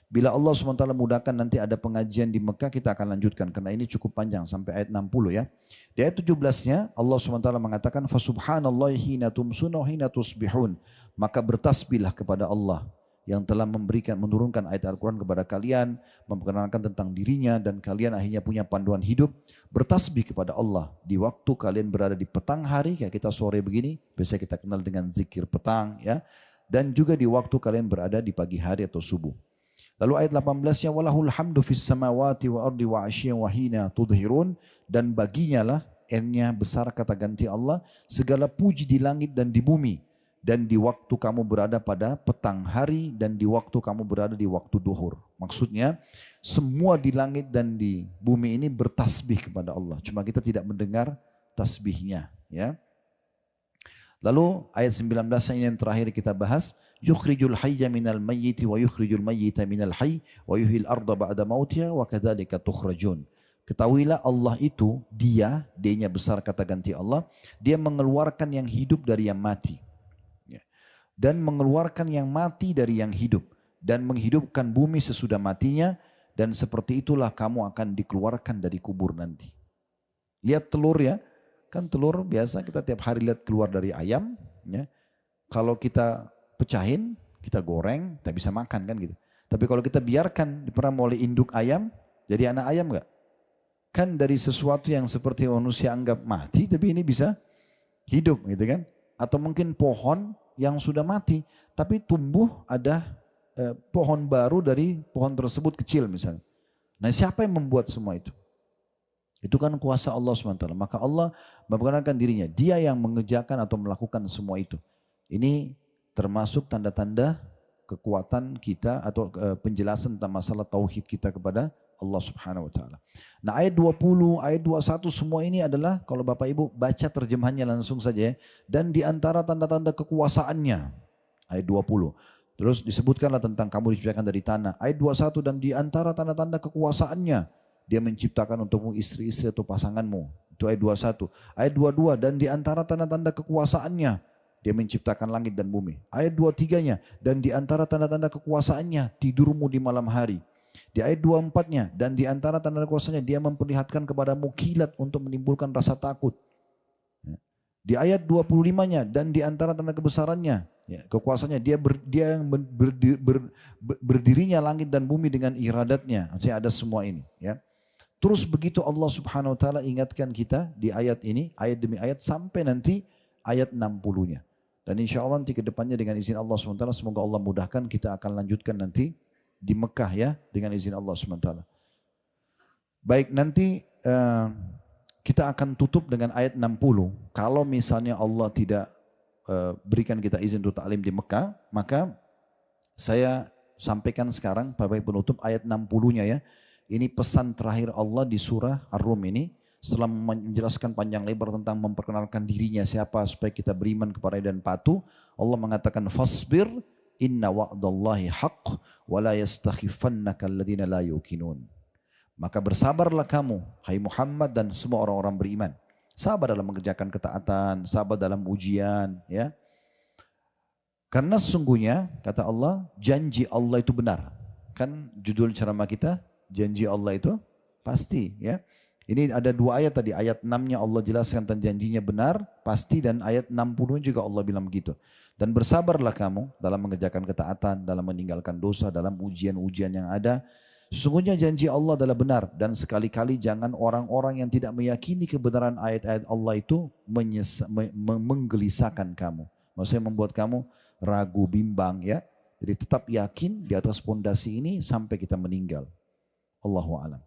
Bila Allah SWT mudahkan nanti ada pengajian di Mekah, kita akan lanjutkan. Karena ini cukup panjang sampai ayat 60 ya. Di ayat 17-nya Allah SWT mengatakan, فَسُبْحَانَ اللَّهِ حِينَ تُمْسُونَ وَحِينَ تُصْبِحُونَ. Maka bertasbihlah kepada Allah yang telah menurunkan ayat Al-Quran kepada kalian, memperkenalkan tentang dirinya, dan kalian akhirnya punya panduan hidup. Bertasbih kepada Allah di waktu kalian berada di petang hari, kayak kita sore begini, biasa kita kenal dengan zikir petang, ya. Dan juga di waktu kalian berada di pagi hari atau subuh. Lalu ayat 18-nya, walahul hamdu fis samawati wa ardi wa asyiyan wa hina tudhirun, dan baginya lah, N-nya besar kata ganti Allah, segala puji di langit dan di bumi, dan di waktu kamu berada pada petang hari, dan di waktu kamu berada di waktu duhur. Maksudnya semua di langit dan di bumi ini bertasbih kepada Allah. Cuma kita tidak mendengar tasbihnya, ya. Lalu ayat 19 yang terakhir kita bahas, yukhrijul hayya minal mayyiti wa yukhrijul mayyita minal hayy wa yuhyil arda ba'da mautiha wa kadzalika tukhrajun. Ketahuilah Allah itu, dia-nya besar kata ganti Allah, dia mengeluarkan yang hidup dari yang mati. Dan mengeluarkan yang mati dari yang hidup. Dan menghidupkan bumi sesudah matinya. Dan seperti itulah kamu akan dikeluarkan dari kubur nanti. Lihat telur ya. Kan telur biasa kita tiap hari lihat keluar dari ayam. Ya. Kalau kita pecahin, kita goreng, kita bisa makan kan gitu. Tapi kalau kita biarkan pernah oleh induk ayam, jadi anak ayam enggak? Kan dari sesuatu yang seperti manusia anggap mati, tapi ini bisa hidup gitu kan. Atau mungkin pohon yang sudah mati, tapi tumbuh ada pohon baru dari pohon tersebut kecil misalnya. Nah siapa yang membuat semua itu? Itu kan kuasa Allah SWT. Maka Allah memperkenalkan dirinya. Dia yang mengerjakan atau melakukan semua itu. Ini termasuk tanda-tanda kekuatan kita atau penjelasan tentang masalah tauhid kita kepada Allah Subhanahu wa taala. Nah, ayat 20, ayat 21 semua ini adalah kalau Bapak Ibu baca terjemahannya langsung saja ya. Dan di antara tanda-tanda kekuasaannya. Ayat 20. Terus disebutkanlah tentang kamu diciptakan dari tanah. Ayat 21 dan di antara tanda-tanda kekuasaannya dia menciptakan untukmu istri-istri atau pasanganmu. Itu ayat 21. Ayat 22 dan di antara tanda-tanda kekuasaannya dia menciptakan langit dan bumi. Ayat 23-nya dan di antara tanda-tanda kekuasaannya tidurmu di malam hari. Di ayat 24-nya dan di antara tanda kuasanya dia memperlihatkan kepadamu kilat untuk menimbulkan rasa takut. Di ayat 25-nya dan di antara tanda kebesarannya, ya, kekuasaannya dia yang berdirinya langit dan bumi dengan iradatnya. Artinya ada semua ini. Ya. Terus begitu Allah Subhanahu Wa Taala ingatkan kita di ayat ini, ayat demi ayat sampai nanti ayat 60-nya. Dan insya Allah nanti ke depannya dengan izin Allah SWT, semoga Allah mudahkan kita akan lanjutkan nanti di Mekah ya dengan izin Allah SWT. Baik, nanti kita akan tutup dengan ayat 60. Kalau misalnya Allah tidak berikan kita izin untuk taklim di Mekah, maka saya sampaikan sekarang pada penutup ayat 60-nya ya. Ini pesan terakhir Allah di surah Ar-Rum ini. Setelah menjelaskan panjang lebar tentang memperkenalkan dirinya siapa supaya kita beriman kepada dan patuh, Allah mengatakan fasbir inna wa'dallahi haqq wa la yastakhifannaka alladhina la yuqinun. Maka bersabarlah kamu hai Muhammad dan semua orang-orang beriman. Sabar dalam mengerjakan ketaatan, sabar dalam ujian ya. Karena sesungguhnya kata Allah, janji Allah itu benar. Kan judul ceramah kita, janji Allah itu pasti ya. Ini ada dua ayat tadi, ayat 6-nya Allah jelaskan tentang janjinya benar, pasti, dan ayat 60 juga Allah bilang begitu. Dan bersabarlah kamu dalam mengerjakan ketaatan, dalam meninggalkan dosa, dalam ujian-ujian yang ada. Sesungguhnya janji Allah adalah benar dan sekali-kali jangan orang-orang yang tidak meyakini kebenaran ayat-ayat Allah itu menggelisahkan kamu. Maksudnya membuat kamu ragu, bimbang ya. Jadi tetap yakin di atas pondasi ini sampai kita meninggal. Allahu a'lam.